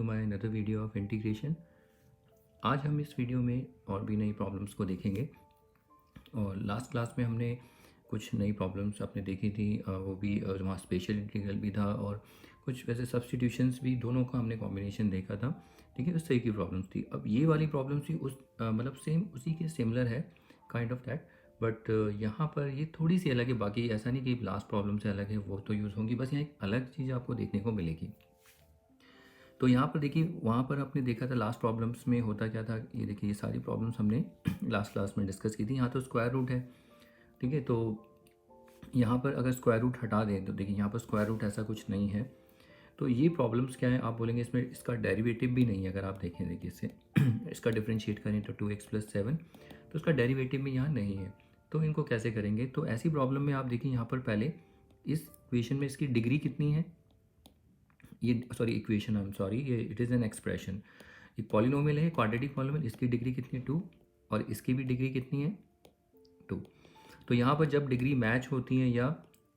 To my another video of integration. आज हम इस वीडियो में और भी नई प्रॉब्लम्स को देखेंगे। और लास्ट क्लास में हमने कुछ नई प्रॉब्लम्स आपने देखी थी, वो भी वहाँ स्पेशल इंटीग्रल भी था और कुछ वैसे सब्स्टिट्यूशंस भी, दोनों का हमने कॉम्बिनेशन देखा था। ठीक है, उस तरह की प्रॉब्लम्स थी। अब ये वाली प्रॉब्लम्स भी उस मतलब सेम उसी के सिमिलर है, काइंड ऑफ दैट, बट यहाँ पर ये थोड़ी सी अलग है। बाकी ऐसा नहीं कि लास्ट प्रॉब्लम से अलग है, वो तो यूज़ होंगी, बस यहाँ एक अलग चीज़ आपको देखने को मिलेगी। तो यहाँ पर देखिए, वहाँ पर आपने देखा था लास्ट प्रॉब्लम्स में होता क्या था। ये देखिए, ये सारी प्रॉब्लम्स हमने लास्ट क्लास में डिस्कस की थी। यहाँ तो स्क्वायर रूट है, ठीक है। तो यहाँ पर अगर स्क्वायर रूट हटा दें तो देखिए, यहाँ पर स्क्वायर रूट ऐसा कुछ नहीं है। तो ये प्रॉब्लम्स क्या है, आप बोलेंगे इसमें इसका डेरिवेटिव भी नहीं है। अगर आप देखें, देखिए इससे इसका डिफरेंशिएट करें तो 2x+7, तो इसका डेरिवेटिव भी यहाँ नहीं है। तो इनको कैसे करेंगे? तो ऐसी प्रॉब्लम में आप देखिए, यहाँ पर पहले इस इक्वेशन में इसकी डिग्री कितनी है, ये sorry equation, I am sorry, ये इट इज़ एन एक्सप्रेशन। एक पॉलिनोमियल है, क्वाड्रेटिक पॉलिनोमियल, इसकी डिग्री कितनी है 2, और इसकी भी डिग्री कितनी है 2। तो यहाँ पर जब डिग्री मैच होती है या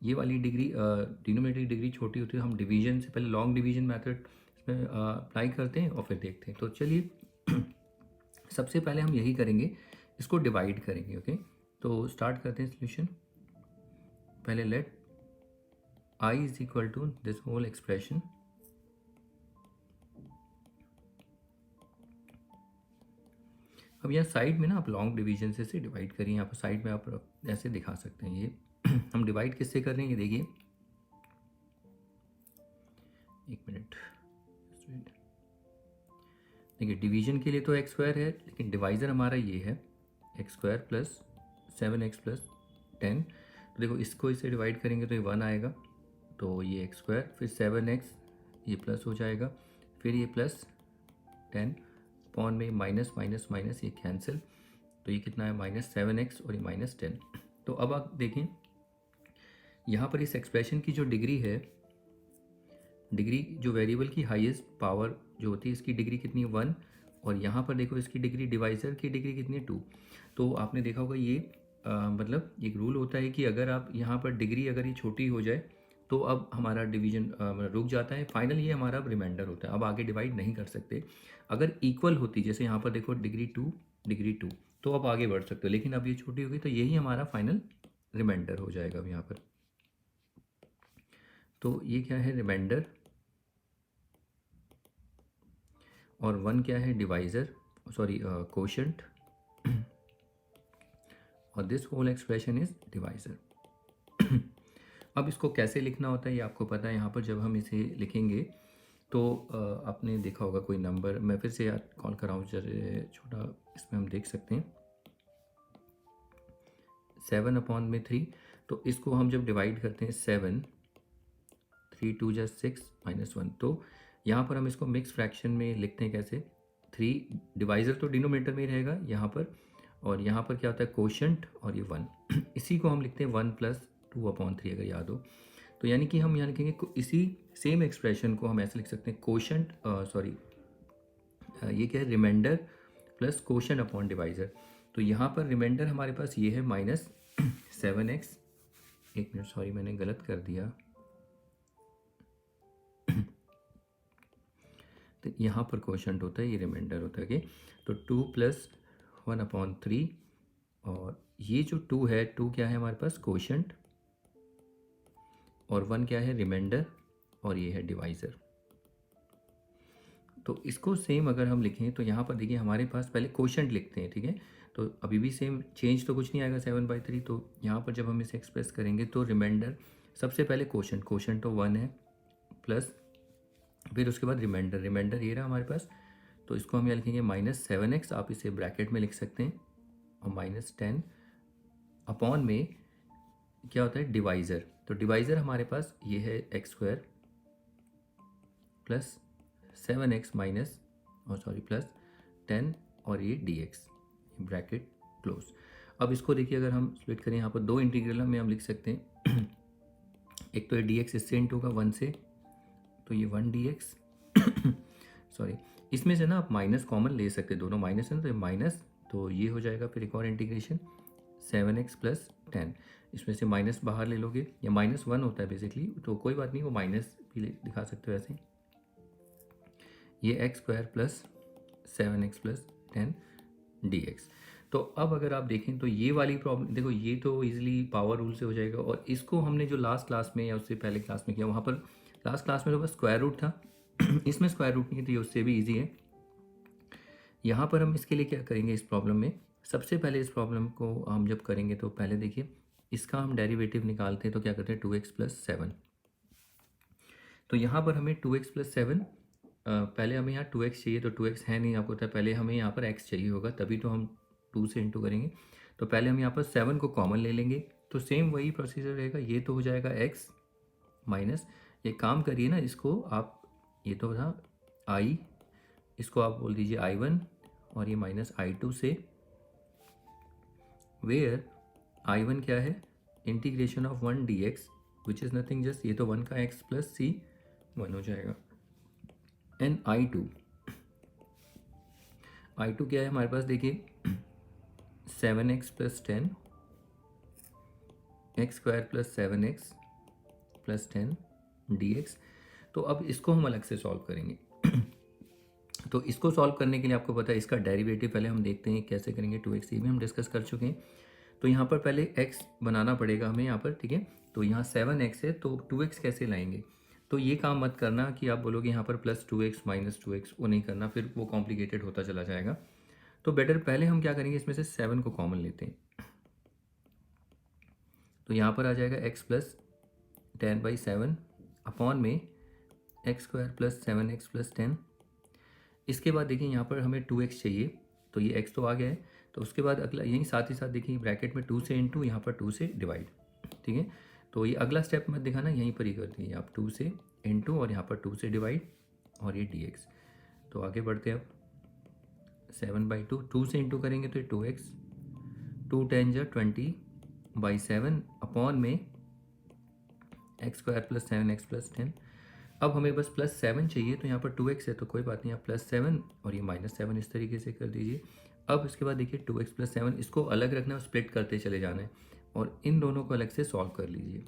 ये वाली डिग्री डिनोमिनेटर की डिग्री छोटी होती है, हम डिवीजन से पहले लॉन्ग डिवीजन मेथड इसमें अप्लाई करते हैं और फिर देखते हैं। तो चलिए सबसे पहले हम यही करेंगे, इसको डिवाइड करेंगे। ओके, तो स्टार्ट करते हैं सोल्यूशन। पहले let I is equal to this whole expression, अब यहाँ साइड में ना आप लॉन्ग डिवीजन से डिवाइड करिए। यहाँ पर साइड में आप ऐसे दिखा सकते हैं ये हम डिवाइड किससे कर रहे हैं, ये देखिए, एक मिनट, देखिए डिवीजन के लिए तो एक्स स्क्वायर है, लेकिन डिवाइज़र हमारा ये है x square plus 7x plus 10। तो देखो, इसको इससे डिवाइड करेंगे तो ये 1 आएगा, तो ये एक्स स्क्वायर, फिर 7x, ये प्लस हो जाएगा, फिर ये प्लस 10 पॉन में माइनस माइनस माइनस, ये कैंसिल, तो ये कितना है -7x और ये -10। तो अब आप देखें, यहाँ पर इस एक्सप्रेशन की जो डिग्री है, डिग्री जो वेरिएबल की हाईएस्ट पावर जो होती है, इसकी डिग्री कितनी है 1, और यहाँ पर देखो इसकी डिग्री, डिवाइज़र की डिग्री कितनी है 2। तो आपने देखा होगा ये मतलब एक रूल होता है कि अगर आप यहाँ पर डिग्री अगर ये छोटी हो जाए तो अब हमारा डिवीजन रुक जाता है, फाइनल ये हमारा अब रिमाइंडर होता है, अब आगे डिवाइड नहीं कर सकते। अगर इक्वल होती, जैसे यहाँ पर देखो डिग्री 2, तो अब आगे बढ़ सकते हो, लेकिन अब ये छोटी होगी तो यही हमारा फाइनल रिमाइंडर हो जाएगा अब यहाँ पर। तो ये क्या है, रिमाइंडर, और 1 क्या है, डिवाइज़र, सॉरी कोशेंट, और this whole expression is divisor. अब इसको कैसे लिखना होता है ये आपको पता है। यहाँ पर जब हम इसे लिखेंगे तो आपने देखा होगा कोई नंबर, मैं फिर से याद कॉल कर रहा हूँ, छोटा, इसमें हम देख सकते हैं 7/3। तो इसको हम जब डिवाइड करते हैं 7, 3 2 जा 6 -1, तो यहाँ पर हम इसको मिक्स फ्रैक्शन में लिखते हैं कैसे, 3 डिवाइज़र तो डिनोमिनेटर में ही रहेगा यहाँ पर, और यहाँ पर क्या होता है कोशेंट, और ये 1 इसी को हम लिखते हैं 1 + 2/3, अगर याद हो। तो यानी कि हम यहाँ लिखेंगे इसी सेम एक्सप्रेशन को हम ऐसे लिख सकते हैं, कोशेंट, सॉरी ये क्या है, remainder plus quotient upon divisor. तो यहाँ पर रिमाइंडर हमारे पास ये है -7x, एक मिनट, सॉरी मैंने गलत कर दिया, तो यहाँ पर कोशेंट होता है, ये रिमाइंडर होता है। तो 2 + 1/3, और ये जो 2 है, 2 क्या है हमारे पास, कोशेंट, और 1 क्या है, रिमाइंडर, और ये है डिवाइज़र। तो इसको सेम अगर हम लिखें तो यहाँ पर देखिए, हमारे पास पहले कोशेंट लिखते हैं, ठीक है। तो अभी भी सेम चेंज तो कुछ नहीं आएगा, 7/3। तो यहाँ पर जब हम इसे एक्सप्रेस करेंगे तो रिमाइंडर, सबसे पहले कोशेंट तो 1 है, प्लस फिर उसके बाद रिमाइंडर ये रहा हमारे पास। तो इसको हम यहाँ लिखेंगे -7x, आप इसे ब्रैकेट में लिख सकते हैं, और -10 अपॉन में क्या होता है, डिवाइज़र। तो डिवाइज़र हमारे पास ये है x square plus 7x minus, और सॉरी प्लस 10, और ये dx, ब्रैकेट क्लोज। अब इसको देखिए, अगर हम स्प्लिट करें, यहाँ पर दो इंटीग्रल में हम लिख सकते हैं एक तो ये dx इससे इंटू होगा 1 से, तो ये 1 dx सॉरी, इसमें से ना आप माइनस कॉमन ले सकते हैं, दोनों माइनस है ना, तो ये माइनस, तो ये हो जाएगा। फिर एक और इंटीग्रेशन 7x + 10, इसमें से माइनस बाहर ले लोगे, या -1 होता है बेसिकली, तो कोई बात नहीं, वो माइनस भी दिखा सकते हो ऐसे। ये x square plus 7x plus 10 dx। तो अब अगर आप देखें तो ये वाली प्रॉब्लम देखो, ये तो इजीली पावर रूल से हो जाएगा। और इसको हमने जो लास्ट क्लास में या उससे पहले क्लास में किया, वहाँ पर लास्ट क्लास में तो बस स्क्वायर रूट था इसमें स्क्वायर रूट नहीं है, तो ये उससे भी ईजी है। यहाँ पर हम इसके लिए क्या करेंगे, इस प्रॉब्लम में सबसे पहले इस प्रॉब्लम को हम जब करेंगे तो पहले देखिए इसका हम डेरिवेटिव निकालते हैं तो क्या करते हैं 2x प्लस 7। तो यहाँ पर हमें 2x प्लस 7, पहले हमें यहाँ 2x चाहिए, तो 2x है नहीं आपको पता है, पहले हमें यहाँ पर x चाहिए होगा, तभी तो हम 2 से इंटू करेंगे। तो पहले हम यहाँ पर 7 को कॉमन ले लेंगे, तो सेम वही प्रोसीजर रहेगा। ये तो हो जाएगा x माइनस, ये काम करिए ना इसको आप, ये तो था i, इसको आप बोल दीजिए i1 और ये माइनस i2 से, वेयर i1 क्या है, integration of 1 dx which is nothing just, ये तो 1 का x प्लस c 1 हो जाएगा। एंड i2 क्या है हमारे पास, देखिए 7x plus 10 x square plus 7x plus 10 dx। तो अब इसको हम अलग से सॉल्व करेंगे तो इसको सॉल्व करने के लिए आपको पता है इसका डेरिवेटिव पहले हम देखते हैं कैसे करेंगे। 2x ये भी हम डिस्कस कर चुके हैं। तो यहाँ पर पहले x बनाना पड़ेगा हमें यहाँ पर, ठीक है। तो यहाँ 7x है, तो 2x कैसे लाएंगे, तो ये काम मत करना कि आप बोलोगे यहाँ पर प्लस 2x माइनस 2x, वो नहीं करना, फिर वो कॉम्प्लिकेटेड होता चला जाएगा। तो बेटर पहले हम क्या करेंगे, इसमें से 7 को कॉमन लेते हैं। तो यहाँ पर आ जाएगा x प्लस 10/7 अपॉन में x square plus 7x plus 10। इसके बाद देखिए यहाँ पर हमें 2x चाहिए, तो ये x तो आ गया है। तो उसके बाद अगला यहीं साथ ही साथ देखिए ब्रैकेट में 2 से इंटू, यहाँ पर 2 से डिवाइड, ठीक है। तो ये अगला स्टेप मत दिखाना, यहीं पर ही कर दीजिए आप, 2 से इंटू और यहाँ पर 2 से डिवाइड और ये dx। तो आगे बढ़ते हैं अब, 7/2, 2 से इंटू करेंगे तो ये 2x, 2 10 जा 20/7 अपॉन में x square plus 7x plus 10। अब हमें बस प्लस 7 चाहिए, तो यहाँ पर 2x है तो कोई बात नहीं, आप प्लस 7 और ये माइनस 7 इस तरीके से कर दीजिए। अब इसके बाद देखिए 2x प्लस 7, इसको अलग रखना है और स्प्लिट करते चले जाना है, और इन दोनों को अलग से सॉल्व कर लीजिए।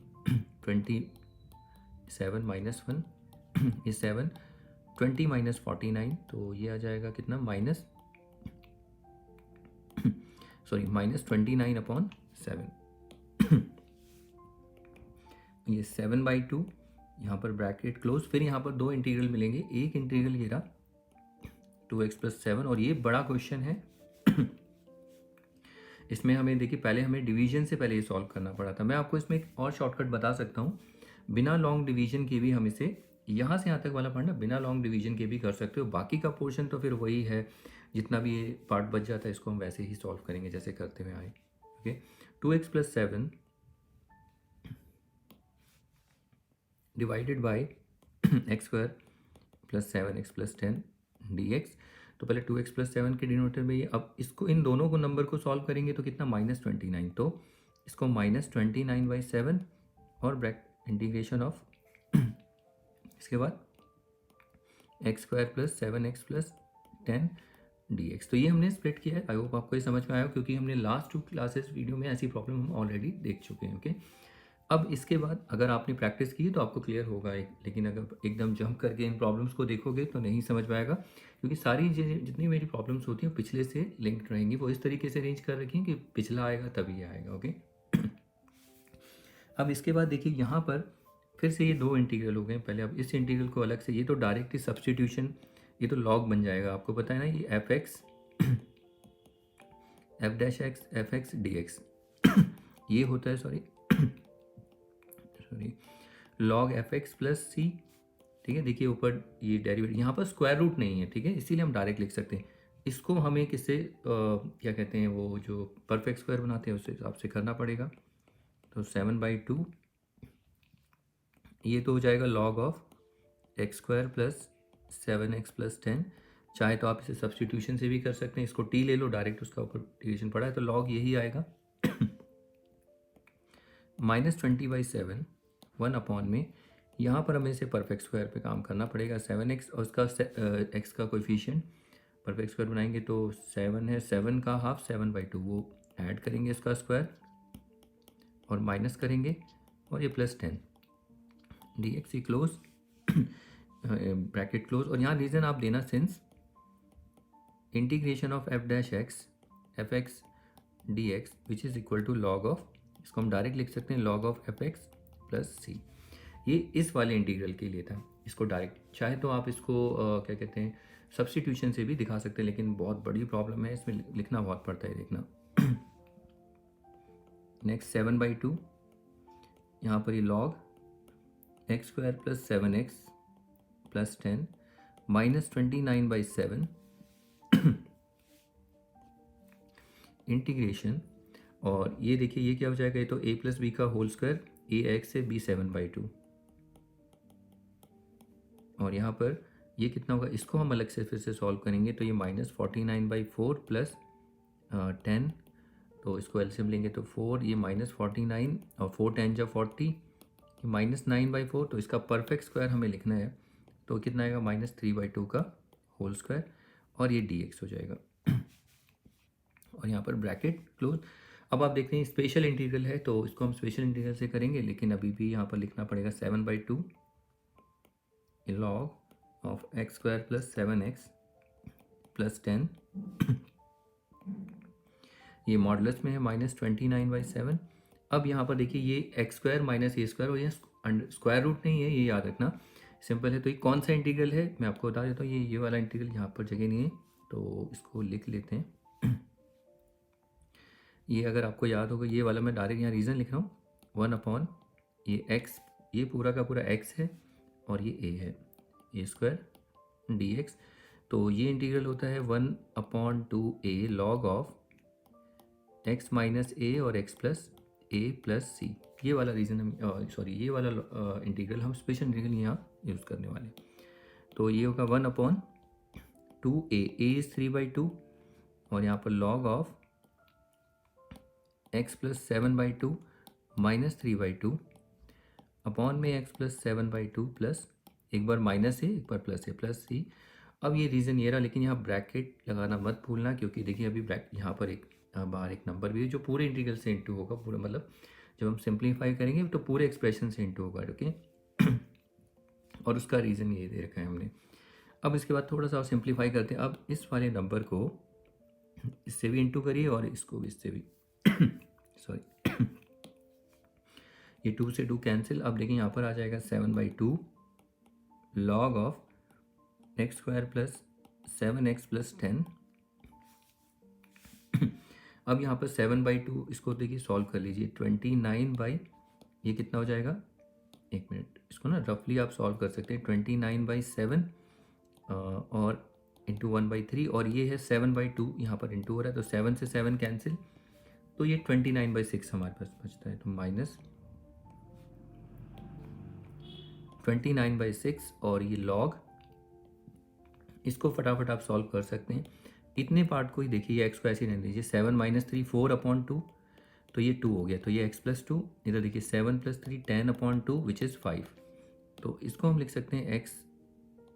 27 माइनस 1 ये 7, 20 माइनस 49, तो ये आ जाएगा कितना, माइनस माइनस 29/7 ये 7/2, यहाँ पर ब्रैकेट क्लोज। फिर यहाँ पर दो इंटीग्रल मिलेंगे, एक इंटीग्रल ये रहा 2x प्लस 7, और ये बड़ा क्वेश्चन है इसमें हमें देखिए पहले हमें डिवीजन से पहले ये सॉल्व करना पड़ा था। मैं आपको इसमें एक और शॉर्टकट बता सकता हूँ, बिना लॉन्ग डिवीजन के भी हम इसे यहाँ से यहाँ तक वाला पढ़ना बिना लॉन्ग डिवीजन के भी कर सकते हो। बाकी का पोर्शन तो फिर वही है, जितना भी ये पार्ट बच जाता है इसको हम वैसे ही सॉल्व करेंगे जैसे करते हुए आए। Okay, 2x plus 7 divided by x square plus 7x plus 10 dx। तो पहले 2x प्लस 7 के डिनोमिनेटर में ये, अब इसको इन दोनों को नंबर को सॉल्व करेंगे तो कितना, -29। तो इसको -29/7 और ब्रैकेट इंटीग्रेशन ऑफ इसके बाद x square plus 7x plus 10 dx। तो ये हमने स्प्लिट किया है। आई होप आपको ये समझ में आया, क्योंकि हमने लास्ट 2 क्लासेस वीडियो में ऐसी प्रॉब्लम हम ऑलरेडी देख चुके हैं। ओके, अब इसके बाद अगर आपने प्रैक्टिस की तो आपको क्लियर होगा लेकिन अगर एकदम जंप करके इन प्रॉब्लम्स को देखोगे तो नहीं समझ में आएगा, क्योंकि सारी जितनी मेरी प्रॉब्लम्स होती हैं पिछले से लिंक्ड रहेंगी। वो इस तरीके से अरेंज कर रखी हैं कि पिछला आएगा तभी आएगा। ओके, अब इसके बाद देखिए यहाँ पर फिर से ये दो इंटीग्रल हो गए पहले। अब इस इंटीग्रल को अलग से, ये तो डायरेक्टली सब्सटीट्यूशन, ये तो लॉग बन जाएगा, आपको पता है ना, ये f(x) f'(x) f(x) dx ये होता है sorry log f(x) plus c, ठीक है। देखिए ऊपर ये डेरिवेटिव, यहाँ पर स्क्वायर रूट नहीं है, ठीक है, इसीलिए हम डायरेक्ट लिख सकते हैं। इसको हमें किससे क्या कहते हैं, वो जो परफेक्ट स्क्वायर बनाते हैं उस हिसाब से करना पड़ेगा। तो 7/2 ये तो हो जाएगा log of x square plus 7x plus 10। चाहे तो आप इसे सब्सटीट्यूशन से भी कर सकते हैं, इसको t ले लो, डायरेक्ट उसका ऊपर डिवीजन पड़ा है तो log यही आएगा -20/7 1 अपॉन में, यहाँ पर हमें इसे परफेक्ट स्क्वायर पे काम करना पड़ेगा। 7x और उसका x का कोएफिशिएंट परफेक्ट स्क्वायर बनाएंगे तो 7 है, 7 का हाफ 7/2, वो ऐड करेंगे इसका स्क्वायर और माइनस करेंगे और ये plus 10 dx close bracket close, और यहाँ रीज़न आप देना since integration of f dash x f x d x which is equal to log of, इसको हम डायरेक्ट लिख सकते हैं log of f x plus c. ये इस वाले इंटीग्रल के लिए था, इसको डायरेक्ट चाहे तो आप इसको क्या कहते हैं सब्स्टिट्यूशन से भी दिखा सकते हैं, लेकिन बहुत बड़ी प्रॉब्लम है, इसमें लिखना बहुत पड़ता है, देखना। नेक्स्ट 7/2, यहाँ पर ये log x square plus 7x plus 10 minus 29/7 integration, और ये देखिए ये क्या हो जाएगा, ये तो a प्लस बी का होल स्क्वायर ए एक्स से b 7/2, और यहाँ पर ये कितना होगा, इसको हम अलग से फिर से सॉल्व करेंगे तो ये -49/4 प्लस 10, तो इसको एलसीएम लेंगे तो 4, ये -49 और 4 10 जा 40, ये -9/4, तो इसका परफेक्ट स्क्वायर हमें लिखना है, तो कितना आएगा -3/2 का होल स्क्वायर, और ये dx हो जाएगा। और यहाँ पर ब्रैकेट क्लोज। अब आप देखते हैं स्पेशल इंटीग्रल है, तो इसको हम स्पेशल इंटीग्रल से करेंगे, लेकिन अभी भी यहाँ पर लिखना पड़ेगा 7/2 log of x square plus 7x plus 10 ये मॉडुलस में है -29/7। अब यहाँ पर देखिए ये एक्स स्क्वायर माइनस ए स्क्वायर, और ये स्क्वायर रूट नहीं है, ये याद रखना, सिंपल है। तो ये कौन सा इंटीग्रल है मैं आपको बता देता हूँ, ये वाला इंटीग्रल, यहाँ पर जगह नहीं है तो इसको लिख लेते हैं। ये अगर आपको याद होगा, ये वाला मैं डायरेक्ट यहाँ रीज़न लिख रहा हूँ, 1/, ये एक्स, ये पूरा का पूरा एक्स है, और ये ए है, ए स्क्वायर डी एक्स। तो ये इंटीग्रल होता है 1/2a log of x minus a और x plus a plus c. ये वाला रीज़न हम ये वाला इंटीग्रल हम स्पेशल इंटीग्रल यहाँ यूज़ करने वाले। तो ये होगा 1/2a, ए इज़ 3/2, और यहाँ पर log of x plus 7/2 minus 3/2 upon में एक्स प्लस 7/2 प्लस, एक बार माइनस है एक बार प्लस है, प्लस सी। अब ये रीज़न ये रहा, लेकिन यहाँ ब्रैकेट लगाना मत भूलना, क्योंकि देखिए अभी यहाँ पर एक बाहर एक नंबर भी है जो पूरे इंटीग्रल से इंटू होगा, पूरा मतलब जब हम सिंप्लीफाई करेंगे तो पूरे एक्सप्रेशन से इंटू होगा, ओके। और उसका रीज़न ये दे रखा है हमने। अब इसके बाद थोड़ा सा सिंप्लीफाई करते हैं। अब इस वाले नंबर को इससे भी इंटू करिए और इसको भी इससे भी सॉरी ये 2 से 2 कैंसिल। अब देखिए यहाँ पर आ जाएगा 7/2 log of x square plus 7x plus 10। अब यहाँ पर 7/2 इसको देखिए सॉल्व कर लीजिए, 29 ये कितना हो जाएगा, एक मिनट, इसको ना रफली आप सॉल्व कर सकते हैं, 29/7 और इंटू 1/3, और ये है 7/2 यहाँ पर इंटू हो रहा है, तो 7 से 7 कैंसिल, तो ये 29/6 हमारे पास बचता है, तो माइनस 29/6, और ये लॉग, इसको फटाफट आप सॉल्व कर सकते हैं। इतने पार्ट को ही देखिए, एक्स को ऐसे रहने दीजिए, 7 - 3 4/2, तो ये 2 हो गया, तो ये x + 2, इधर देखिए 7 + 3 10/2 विच इज़ 5, तो इसको हम लिख सकते हैं x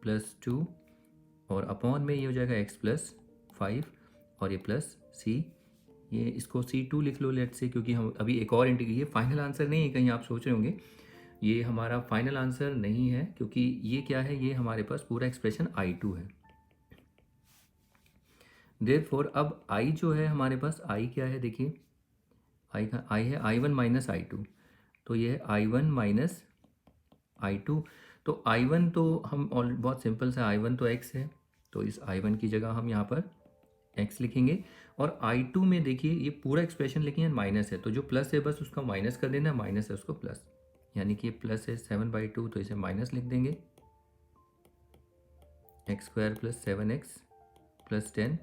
+ 2, और अपॉन में ये हो जाएगा x + 5, और ये प्लस c, ये इसको c2 लिख लो लेट से, क्योंकि हम अभी एक और इंटीग्रेट, ये फाइनल आंसर नहीं है, कहीं आप सोच रहे होंगे ये हमारा फाइनल आंसर नहीं है, क्योंकि ये क्या है, ये हमारे पास पूरा एक्सप्रेशन I2 है। देयरफॉर अब I जो है हमारे पास, I क्या है देखिए, I है I1 - I2, तो ये है I1 - I2। तो I1 तो हम बहुत सिंपल सा, I1 तो x है, तो इस I1 की जगह हम यहाँ पर x लिखेंगे, और I2 में देखिए ये पूरा एक्सप्रेशन लिखेंगे माइनस है, तो जो प्लस है बस उसका माइनस कर देना, माइनस है उसको प्लस, यानी कि ये प्लस है 7/2, तो इसे माइनस लिख देंगे, x² + 7x + 10,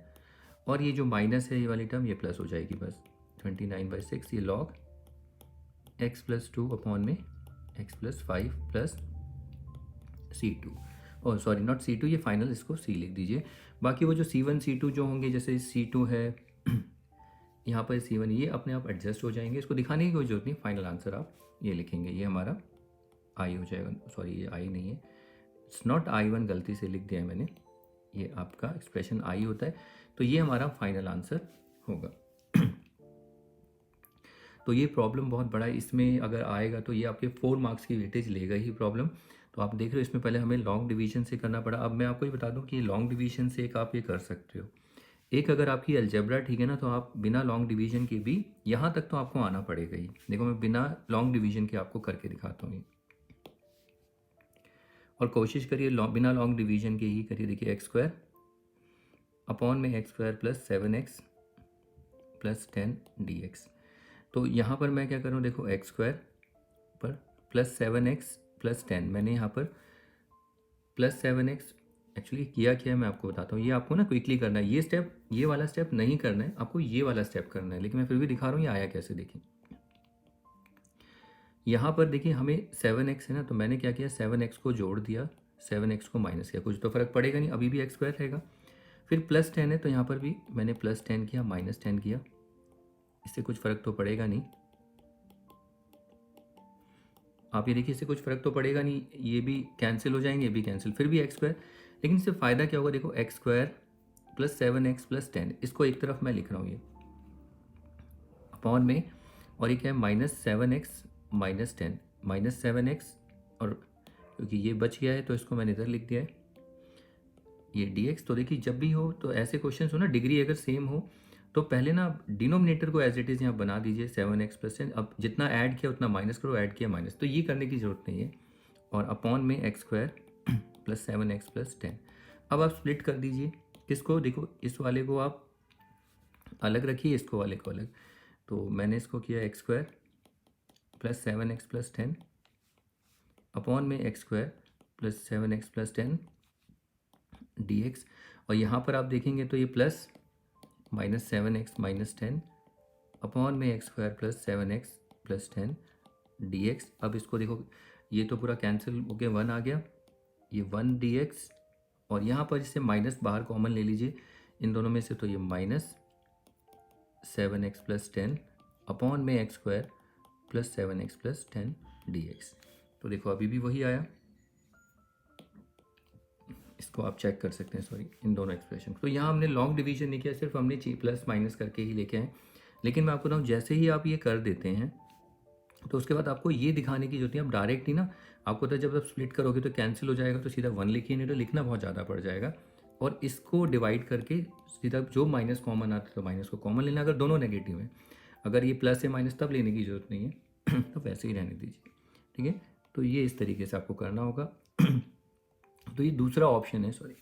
और ये जो माइनस है ये वाली टर्म ये प्लस हो जाएगी बस, 29/6, ये लॉग x + 2 अपॉन में x + 5 प्लस c2, और सॉरी नॉट c2, ये फाइनल, इसको c लिख दीजिए। बाकी वो जो c1 c2 जो होंगे, जैसे c2 है यहाँ पर c1, ये अपने आप एडजस्ट हो जाएंगे, इसको दिखाने की कोई जरूरत नहीं, फाइनल आंसर आप ये लिखेंगे, ये हमारा I हो जाएगा, सॉरी ये I नहीं है, इट्स नॉट I1, गलती से लिख दिया है मैंने, ये आपका एक्सप्रेशन I होता है, तो ये हमारा फाइनल आंसर होगा। तो ये प्रॉब्लम बहुत बड़ा है, इसमें अगर आएगा तो ये आपके 4 मार्क्स की वेटेज लेगा ही प्रॉब्लम, तो आप देख रहे हो इसमें पहले हमें लॉन्ग डिवीजन से करना पड़ा। अब मैं आपको ये बता दूं कि लॉन्ग डिवीजन से एक आप ये कर सकते हो, एक अगर आपकी अलजेब्रा ठीक है ना, तो आप बिना लॉन्ग डिवीजन के भी यहाँ तक तो आपको आना पड़ेगा ही। देखो मैं बिना लॉन्ग डिवीजन के आपको करके दिखाता हूँ ये, और कोशिश करिए बिना लॉन्ग डिवीजन के ही करिए। देखिए एक्स स्क्वायर अपॉन में x square plus 7x plus 10 dx। तो यहाँ पर मैं क्या करूँ, देखो एक्स स्क्वायर पर प्लस 7x प्लस 10, मैंने यहाँ पर प्लस 7x एक्चुअली किया क्या है मैं आपको बताता हूँ। ये आपको ना क्विकली करना है, ये स्टेप, ये वाला स्टेप नहीं करना है आपको, ये वाला स्टेप करना है, लेकिन मैं फिर भी दिखा रहा हूँ ये आया कैसे। देखिए यहाँ पर देखिए हमें 7x है ना, तो मैंने क्या किया, 7x को जोड़ दिया, 7x को माइनस किया, कुछ तो फर्क पड़ेगा नहीं, अभी भी एक्स स्क्वायर रहेगा। फिर प्लस 10 है तो यहाँ पर भी मैंने प्लस 10 किया, माइनस 10 किया, इससे कुछ फ़र्क तो पड़ेगा नहीं। आप ये देखिए इससे कुछ फ़र्क तो पड़ेगा नहीं, ये भी कैंसिल हो जाएंगे, ये भी कैंसिल, फिर भी एक्स स्क्वायर। लेकिन इससे फ़ायदा क्या होगा, देखो x square plus 7x plus 10, इसको एक तरफ मैं लिख रहा हूँ ये अपॉन में, और ये क्या है -7x -10 -7x, और क्योंकि ये बच गया है तो इसको मैंने इधर लिख दिया है ये dx। तो देखिए जब भी हो तो ऐसे क्वेश्चन हो ना, डिग्री अगर सेम हो तो पहले ना डिनोमिनेटर को एज इट इज़ यहाँ बना दीजिए 7x प्लस 10, अब जितना ऐड किया उतना माइनस करो, ऐड किया माइनस, तो ये करने की ज़रूरत नहीं है, और अपॉन में x square plus 7x plus 10। अब आप स्प्लिट कर दीजिए किसको, देखो इस वाले को आप अलग रखिए, इसको वाले को अलग, तो मैंने इसको किया x square plus 7x plus 10 upon में x square plus 7x plus 10 dx। और यहाँ पर आप देखेंगे तो ये प्लस -7x -10 अपॉन में x square plus 7x plus 10 dx। अब इसको देखो ये तो पूरा कैंसिल हो गया, 1 आ गया, ये 1 dx, और यहाँ पर इससे माइनस बाहर कॉमन ले लीजिए इन दोनों में से, तो ये -7x प्लस 10 अपॉन में x square plus 7x plus 10 dx। तो देखो अभी भी वही आया, इसको आप चेक कर सकते हैं, सॉरी इन दोनों एक्सप्रेशन। तो यहाँ हमने लॉन्ग डिवीजन नहीं किया, सिर्फ हमने प्लस माइनस करके ही लेके आए। लेकिन मैं आपको बताऊँ जैसे ही आप ये कर देते हैं तो उसके बाद आपको ये दिखाने की जरूरत है, आप डायरेक्ट ही ना, आपको तो जब आप स्प्लिट करोगे तो कैंसिल हो जाएगा, तो सीधा 1 लिखिए, नहीं तो लिखना बहुत ज़्यादा पड़ जाएगा। और इसको डिवाइड करके सीधा जो माइनस कॉमन आता है तो माइनस को कॉमन लेना, अगर दोनों नेगेटिव है, अगर ये प्लस है माइनस तब लेने की ज़रूरत नहीं है तो वैसे ही रहने दीजिए, ठीक है। तो ये इस तरीके से आपको करना होगा तो ये दूसरा ऑप्शन है, सॉरी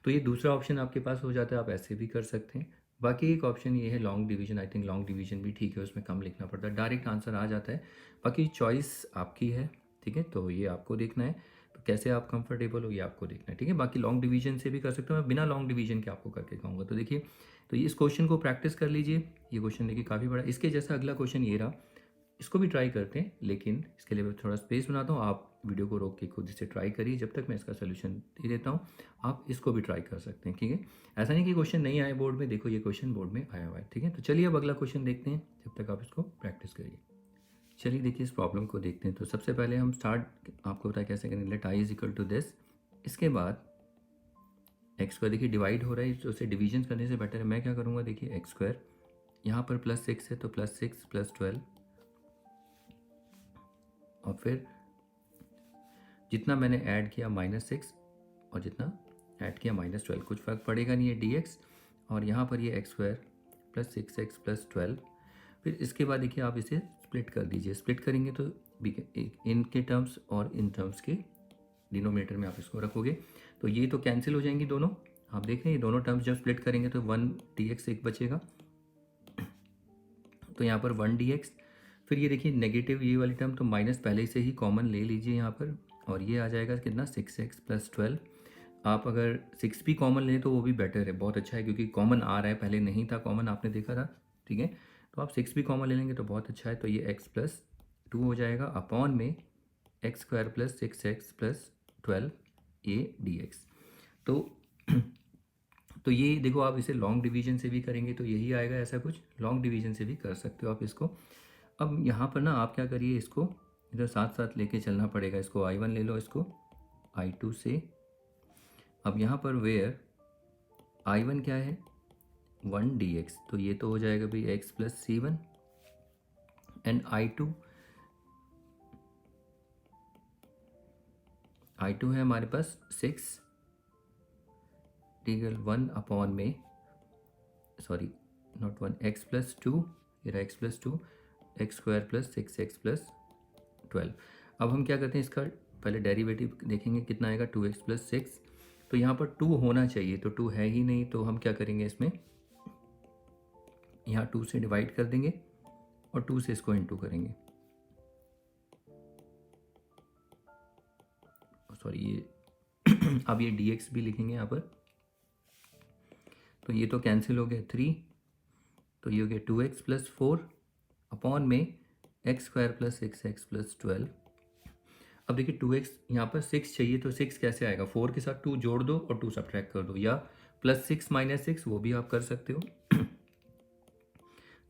तो ये दूसरा ऑप्शन आपके पास हो जाता है, आप ऐसे भी कर सकते हैं। बाकी एक ऑप्शन ये है long division, I think long division भी ठीक है, उसमें कम लिखना पड़ता है, डायरेक्ट आंसर आ जाता है। बाकी चॉइस आपकी है, ठीक है, तो ये आपको देखना है, तो कैसे आप कंफर्टेबल हो ये आपको देखना है, ठीक है। बाकी लॉन्ग डिवीजन से भी कर सकते हो, मैं बिना लॉन्ग डिवीजन के आपको करके कहूँगा। तो देखिए, तो इस क्वेश्चन को प्रैक्टिस कर लीजिए, ये क्वेश्चन देखिए काफ़ी बड़ा, इसके जैसा अगला क्वेश्चन ये रहा, इसको भी ट्राई करते हैं, लेकिन इसके लिए मैं थोड़ा स्पेस बनाता हूँ, आप वीडियो को रोक के खुद से ट्राई करिए, जब तक मैं इसका सोल्यूशन दे देता हूँ आप इसको भी ट्राई कर सकते हैं, ठीक है। ऐसा नहीं कि क्वेश्चन नहीं आए बोर्ड में, देखो ये क्वेश्चन बोर्ड में आया हुआ है, ठीक है। तो चलिए अब अगला क्वेश्चन देखते हैं, जब तक आप इसको प्रैक्टिस करिए। चलिए देखिए इस प्रॉब्लम को देखते हैं। तो सबसे पहले हम स्टार्ट, आपको पता है कैसे करेंगे, let I is equal to this, इसके बाद एक्स स्क्वायर देखिए डिवाइड हो रहा है, तो उसे डिवीजन करने से बेटर है मैं क्या करूँगा, देखिए एक्स स्क्वायर यहाँ पर +6 है तो +6 + 12, और फिर जितना मैंने ऐड किया -6 और जितना ऐड किया -12, कुछ फ़र्क पड़ेगा नहीं है dx, और यहाँ पर ये x square plus 6x plus 12। फिर इसके बाद देखिए आप इसे स्प्लिट कर दीजिए, स्प्लिट करेंगे तो इनके टर्म्स और इन टर्म्स के डिनोमिनेटर में आप इसको रखोगे, तो ये तो कैंसिल हो जाएंगी दोनों, आप देख रहे हैं ये दोनों टर्म्स जब स्प्लिट करेंगे तो 1 dx एक बचेगा, तो यहाँ पर 1 dx। फिर ये देखिए नेगेटिव ये वाली टर्म, तो माइनस पहले से ही कॉमन ले लीजिए यहाँ पर, और ये आ जाएगा कितना 6x प्लस 12। आप अगर 6 भी कॉमन लें तो वो भी बेटर है, बहुत अच्छा है, क्योंकि कॉमन आ रहा है, पहले नहीं था कॉमन, आपने देखा था, ठीक है। तो आप 6 भी कॉमन ले लेंगे तो बहुत अच्छा है, तो ये x प्लस 2 हो जाएगा अपॉन में x square plus 6x plus 12 ये dx। तो ये देखो आप इसे लॉन्ग डिवीजन से भी करेंगे तो यही आएगा, ऐसा कुछ लॉन्ग डिवीजन से भी कर सकते हो आप इसको। अब यहाँ पर ना आप क्या करिए, इसको इधर साथ साथ लेके चलना पड़ेगा, इसको I1 ले लो, इसको I2 से। अब यहाँ पर वेयर I1 क्या है 1 dx, तो ये तो हो जाएगा भाई x plus C1, and I2 I2 है हमारे पास 6 इंटीग्रल 1 अपॉन में, सॉरी नॉट 1, x प्लस 2, ये रहा x plus 2, x square plus 6x plus 12। अब हम क्या करते हैं, इसका पहले डेरिवेटिव देखेंगे कितना आएगा, 2x प्लस 6। तो यहाँ पर 2 होना चाहिए, तो 2 है ही नहीं, तो हम क्या करेंगे, इसमें यहाँ 2 से डिवाइड कर देंगे और 2 से इसको इंटू करेंगे, सॉरी ये अब ये dx भी लिखेंगे यहाँ पर, तो ये तो कैंसिल हो गया 3, तो ये हो गया 2x प्लस 4 अपॉन में x square plus 6x plus 12। अब देखिए 2x यहाँ पर 6 चाहिए, तो 6 कैसे आएगा, 4 के साथ 2 जोड़ दो और 2 सब्ट्रैक्ट कर दो, या प्लस 6 माइनस 6 वो भी आप कर सकते हो।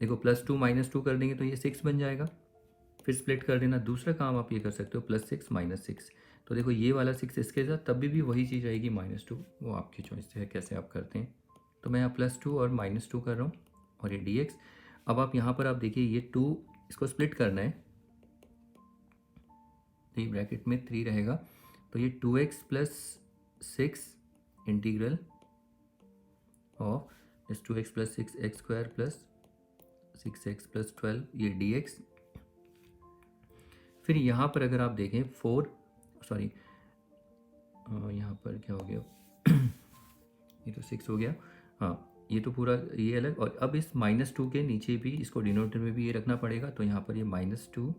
देखो प्लस 2 माइनस 2 कर देंगे तो ये 6 बन जाएगा, फिर स्प्लिट कर देना। दूसरा काम आप ये कर सकते हो, प्लस 6 माइनस 6, तो देखो ये वाला 6 इसके साथ तब भी वही चीज़ आएगी -2, वो आपकी चॉइस है कैसे आप करते हैं। तो मैं यहाँ +2 और -2 कर रहा हूँ, और ये dx। अब आप यहाँ पर आप देखिए ये 2 इसको स्प्लिट करना है, तो ये ब्रैकेट में 3 रहेगा, तो ये 2x प्लस 6 इंटीग्रल ऑफ इस 2x plus 6 x square plus 6x plus 12, ये dx। फिर यहाँ पर अगर आप देखें 4, सॉरी यहाँ पर क्या हो गया ये तो 6 हो गया, हाँ ये तो पूरा ये अलग, और अब इस -2 के नीचे भी इसको डिनोमिनेटर में भी ये रखना पड़ेगा, तो यहाँ पर ये -2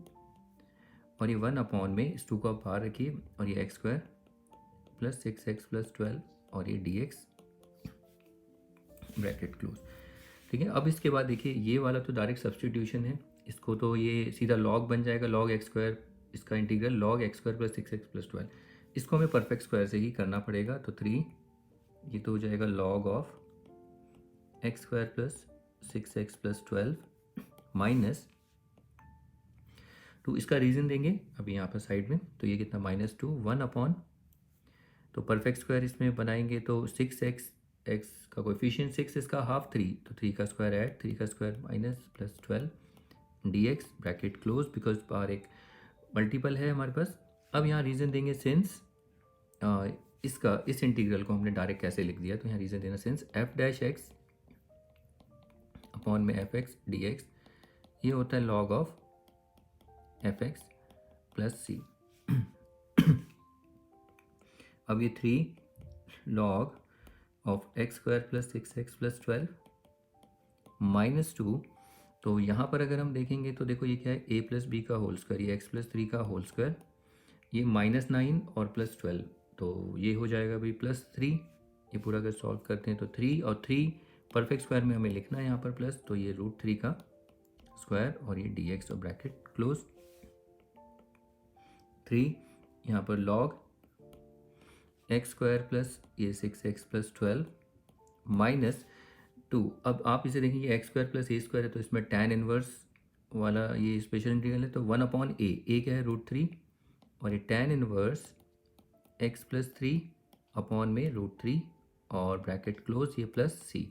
और ये 1 अपॉन में इस 2 को आप बाहर रखिए, और ये x square plus 6x plus 12 और ये dx ब्रैकेट क्लोज। ठीक है, अब इसके बाद देखिए ये वाला तो डायरेक्ट सब्सटीट्यूशन है, इसको तो ये सीधा लॉग बन जाएगा, लॉग एक्स स्क्वायर, इसका integral log x square plus 6x plus 12, इसको हमें परफेक्ट स्क्वायर से ही करना पड़ेगा, तो 3 ये तो हो जाएगा log of x square plus 6x plus 12 minus 2, इसका रीज़न देंगे अभी यहाँ पर साइड में, तो ये कितना -2 1 अपॉन, तो परफेक्ट स्क्वायर इसमें बनाएंगे तो 6x, x का कोएफिशिएंट 6, इसका हाफ 3, तो 3 का स्क्वायर ऐड, 3 का square minus plus 12 dx bracket close, because बाहर एक मल्टीपल है हमारे पास। अब यहाँ रीज़न देंगे सिंस इसका इस इंटीग्रल को हमने डायरेक्ट कैसे लिख दिया, तो यहाँ रीज़न देना since f dash x upon में fx dx ये होता है log of fx plus c। अब ये 3 log of x square plus 6x plus 12 -2, तो यहाँ पर अगर हम देखेंगे तो देखो ये क्या है, a प्लस बी का होल स्क्वायर, ये x प्लस 3 का होल स्क्वायर, ये -9 और प्लस 12, तो ये हो जाएगा भाई +3। ये पूरा अगर सॉल्व करते हैं तो 3 और 3 परफेक्ट स्क्वायर में हमें लिखना है यहाँ पर प्लस, तो ये √3 का स्क्वायर और ये dx और ब्रैकेट क्लोज। 3 यहाँ पर लॉग एक्स स्क्वायर प्लस ये 6x प्लस 12 -2। अब आप इसे देखेंगे एक्स स्क्वायर प्लस ए स्क्वायर है, तो इसमें tan इनवर्स वाला ये स्पेशल इंटीग्रल है, तो 1 अपॉन ए क्या है √3, और ये tan inverse x plus 3 upon में √3 और ब्रैकेट क्लोज, ये प्लस c,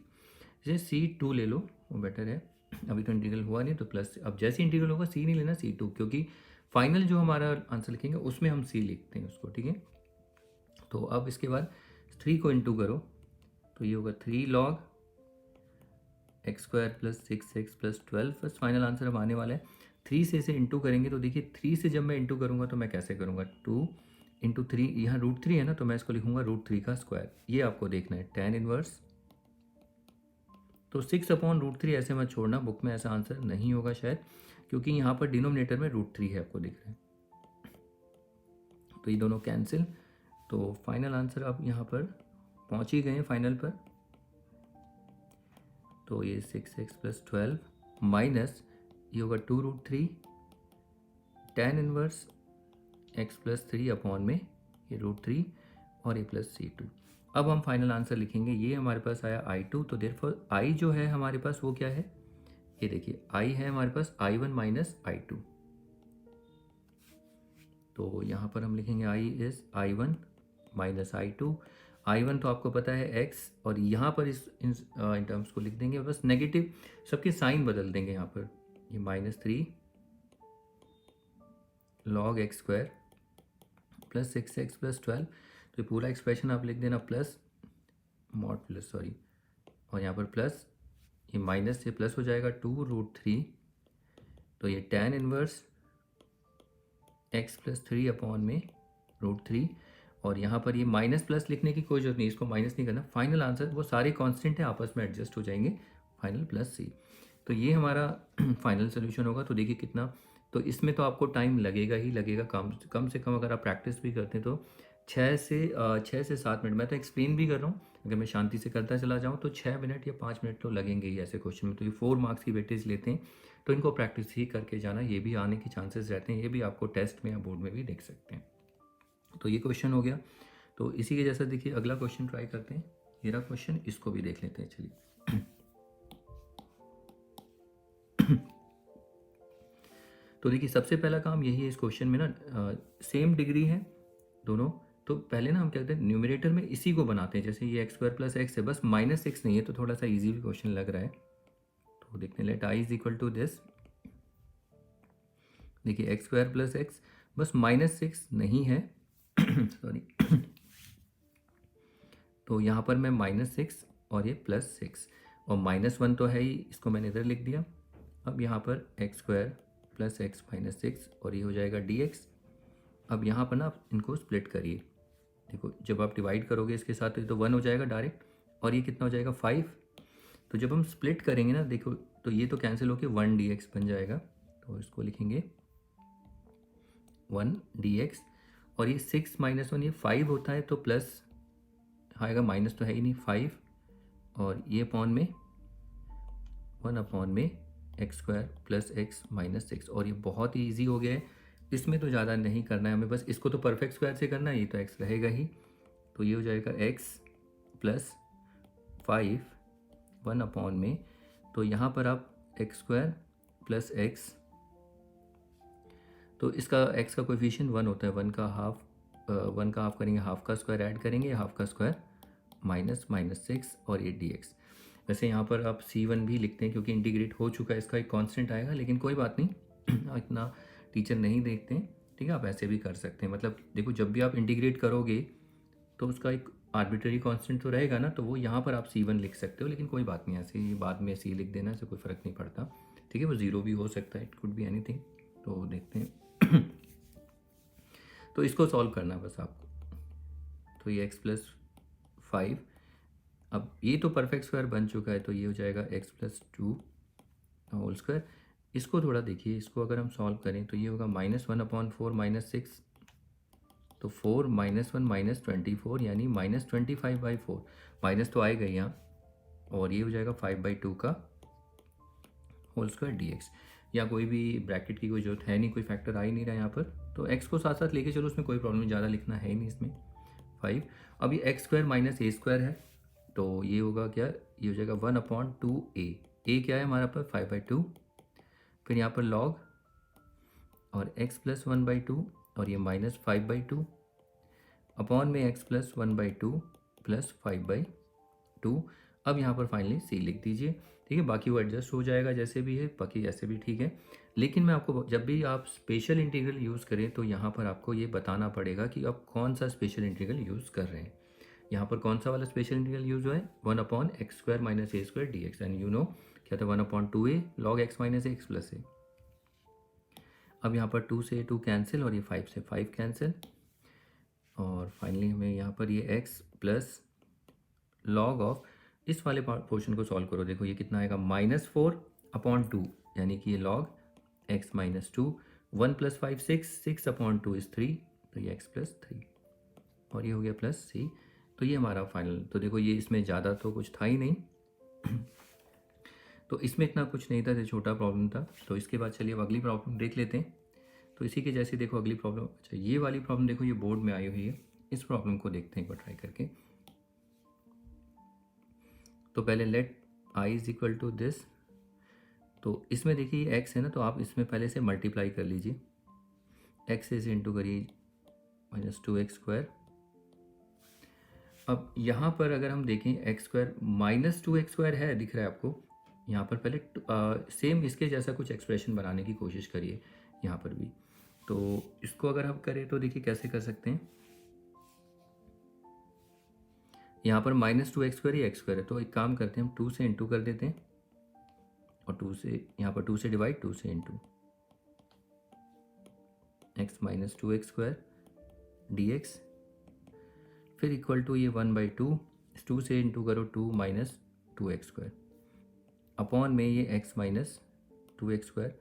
जैसे c2 ले लो वो बेटर है, अभी तो इंटीग्रल हुआ नहीं तो प्लस, अब जैसे इंटीग्रल होगा c नहीं लेना c2, क्योंकि फाइनल जो हमारा आंसर लिखेंगे उसमें हम c लिखते हैं उसको। ठीक है, तो अब इसके बाद 3 को इंटू करो, तो ये होगा 3 log x square plus 6x plus 12, first final answer अब आने वाला है। 3 से इसे इंटू करेंगे, तो देखिए 3 से जब मैं इंटू करूँगा तो मैं कैसे करूँगा, 2 इंटू 3, यहाँ √3 है ना, तो मैं इसको लिखूँगा √3 का स्क्वायर, ये आपको देखना है tan इनवर्स, तो 6 अपॉन √3 ऐसे मत छोड़ना, बुक में ऐसा आंसर नहीं होगा शायद, क्योंकि यहाँ पर डिनोमिनेटर में √3 है आपको दिख रहा है, तो ये दोनों कैंसिल, तो फाइनल आंसर आप यहाँ पर पहुँच ही गए हैं फाइनल पर, तो ये 6x प्लस 12 माइनस ये होगा 2√3 tan inverse x plus 3 upon में ये √3 और ये प्लस c2। अब हम फाइनल आंसर लिखेंगे, ये हमारे पास आया I2, तो देयरफॉर I जो है हमारे पास वो क्या है, ये देखिए I है हमारे पास I1 माइनस I2, तो यहाँ पर हम लिखेंगे I is I1 minus I2। I1 तो आपको पता है x, और यहाँ पर इस इन टर्म्स को लिख देंगे, बस नेगेटिव सबके साइन बदल देंगे, यहाँ पर ये -3 log x square plus 6x+12, तो ये पूरा एक्सप्रेशन आप लिख देना प्लस मॉड प्लस सॉरी, और यहाँ पर प्लस ये माइनस से प्लस हो जाएगा 2√3, तो ये tan इनवर्स x+3 अपॉन में √3, और यहाँ पर ये माइनस प्लस लिखने की कोई जरूरत नहीं, इसको माइनस नहीं करना। फाइनल आंसर वो सारे कांस्टेंट हैं, आपस में एडजस्ट हो जाएंगे, फाइनल प्लस सी। तो ये हमारा फाइनल सोल्यूशन होगा। तो देखिए कितना, तो इसमें तो आपको टाइम लगेगा ही लगेगा, कम से कम अगर आप प्रैक्टिस भी करते हैं तो 6 से 7 मिनट। मैं तो एक्सप्लेन भी कर रहा हूँ, अगर मैं शांति से करता चला जाऊँ तो 6 मिनट या 5 मिनट तो लगेंगे ही ऐसे क्वेश्चन में। तो ये 4 मार्क्स की वेटेज लेते हैं, तो इनको प्रैक्टिस ही करके जाना, ये भी आने के चांसेस रहते हैं, ये भी आपको टेस्ट में या बोर्ड में भी देख सकते हैं। तो ये क्वेश्चन हो गया। तो इसी के जैसा देखिए अगला क्वेश्चन ट्राई करते हैं, ये रहा क्वेश्चन, इसको भी देख लेते हैं। चलिए तो देखिए सबसे पहला काम यही है इस क्वेश्चन में ना, सेम डिग्री है दोनों, तो पहले ना हम क्या करते हैं न्यूमरेटर में इसी को बनाते हैं, जैसे ये x² + x है, बस -6 नहीं है, तो थोड़ा सा इजी भी क्वेश्चन लग रहा है। तो देखते हैं, लेट i = दिस, देखिए x² + x, बस -6 नहीं है सॉरी तो यहाँ पर मैं -6 और ये +6 और -1 तो है ही, इसको मैंने इधर लिख दिया। अब यहाँ पर x² + x - 6 और ये हो जाएगा dx। अब यहाँ पर ना आप इनको स्प्लिट करिए, देखो जब आप डिवाइड करोगे इसके साथ तो 1 हो जाएगा डायरेक्ट, और ये कितना हो जाएगा 5। तो जब हम स्प्लिट करेंगे ना देखो, तो ये तो कैंसिल होकर 1 dx बन जाएगा, तो इसको लिखेंगे 1 dx, और ये 6 - 1 ये 5 होता है, तो प्लस आएगा, माइनस तो है ही नहीं 5, और ये अपॉन में 1 अपॉन में x² + x - 6, और ये बहुत ही ईजी हो गया है, इसमें तो ज़्यादा नहीं करना है हमें, बस इसको तो परफेक्ट स्क्वायर से करना है, ये तो x रहेगा ही, तो ये हो जाएगा x + 5 1 अपॉन में, तो यहाँ पर आप x² + x, तो इसका x का कोएफिशिएंट 1 होता है, 1 का हाफ करेंगे, हाफ का स्क्वायर ऐड करेंगे, हाफ का स्क्वायर -6 और ये dx। वैसे यहाँ पर आप c1 भी लिखते हैं क्योंकि इंटीग्रेट हो चुका है, इसका एक कांस्टेंट आएगा, लेकिन कोई बात नहीं इतना टीचर नहीं देखते हैं, ठीक है, आप ऐसे भी कर सकते हैं। मतलब देखो जब भी आप इंटीग्रेट करोगे तो उसका एक आर्बिट्ररी कांस्टेंट तो रहेगा ना, तो वो यहाँ पर आप c1 लिख सकते हो, लेकिन कोई बात नहीं, ऐसे ही बाद में c लिख देना, इससे कोई फ़र्क नहीं पड़ता, ठीक है, वो 0 भी हो सकता है, इट कुड बी एनीथिंग। तो देखते हैं तो इसको सॉल्व करना है बस आपको, तो ये x + 5, अब ये तो परफेक्ट स्क्वायर बन चुका है, तो ये हो जाएगा x + 2 होल स्क्वायर। इसको थोड़ा देखिए, इसको अगर हम सॉल्व करें तो ये होगा -1 अपॉन 4 - 6, तो 4 - 1 -24 यानी -25/4, माइनस तो आएगा यहाँ, और ये हो जाएगा 5/2 का होल स्क्वायर dx, या कोई भी ब्रैकेट की कोई जरूरत है नहीं, कोई फैक्टर आ ही नहीं रहा यहाँ पर, तो x को साथ साथ लेके चलो, उसमें कोई प्रॉब्लम नहीं, ज़्यादा लिखना है ही नहीं इसमें 5। अब ये x² - a² है, तो ये होगा क्या, ये हो जाएगा 1/2a, a क्या है हमारा पर 5/2, फिर यहाँ पर लॉग और x + 1/2 और ये -5/2 अपॉन में x + 1/2 + 5/2। अब यहाँ पर फाइनली c लिख दीजिए, ठीक है, बाकी वो एडजस्ट हो जाएगा जैसे भी है, बाकी ऐसे भी ठीक है। लेकिन मैं आपको, जब भी आप स्पेशल इंटीग्रल यूज़ करें तो यहाँ पर आपको ये बताना पड़ेगा कि आप कौन सा स्पेशल इंटीग्रल यूज़ कर रहे हैं। यहाँ पर कौन सा वाला स्पेशल इंटीग्रल यूज हुआ है, 1/x² - a² dx, and you know क्या था, 1/2a log x - a x + a। अब यहाँ पर 2 से 2 कैंसिल, और ये 5 से 5 कैंसिल, और फाइनली हमें यहाँ पर ये x + log ऑफ, इस वाले पोर्शन को सॉल्व करो, देखो ये कितना आएगा, -4/2, यानी कि ये log x - 2, 1 + 5 6/2 इज 3, तो ये x + 3, और ये हो गया +c। तो ये हमारा फाइनल, तो देखो ये इसमें ज़्यादा तो कुछ था ही नहीं तो इसमें इतना कुछ नहीं था, ये छोटा प्रॉब्लम था। तो इसके बाद चलिए अब अगली प्रॉब्लम देख लेते हैं। तो इसी के जैसे देखो अगली प्रॉब्लम, अच्छा ये वाली प्रॉब्लम देखो, ये बोर्ड में आई हुई है, इस प्रॉब्लम को देखते हैं एक बार ट्राई करके। तो पहले लेट i = दिस, तो इसमें देखिए x है ना, तो आप इसमें पहले से मल्टीप्लाई कर लीजिए, x से इंटू करिए -2x²। अब यहाँ पर अगर हम देखें x² -2x² है, दिख रहा है आपको यहाँ पर, पहले सेम इसके जैसा कुछ एक्सप्रेशन बनाने की कोशिश करिए यहाँ पर भी, तो इसको अगर हम करें तो देखिए कैसे कर सकते हैं। यहाँ पर -2x² या x² है, तो एक काम करते हैं हम 2 से इंटू कर देते हैं और 2 से यहाँ पर 2 से डिवाइड, 2 से इंटू x - 2x² dx, फिर इक्वल टू ये 1/2, 2 से इंटू करो 2 - 2x² अपॉन में ये x - 2x²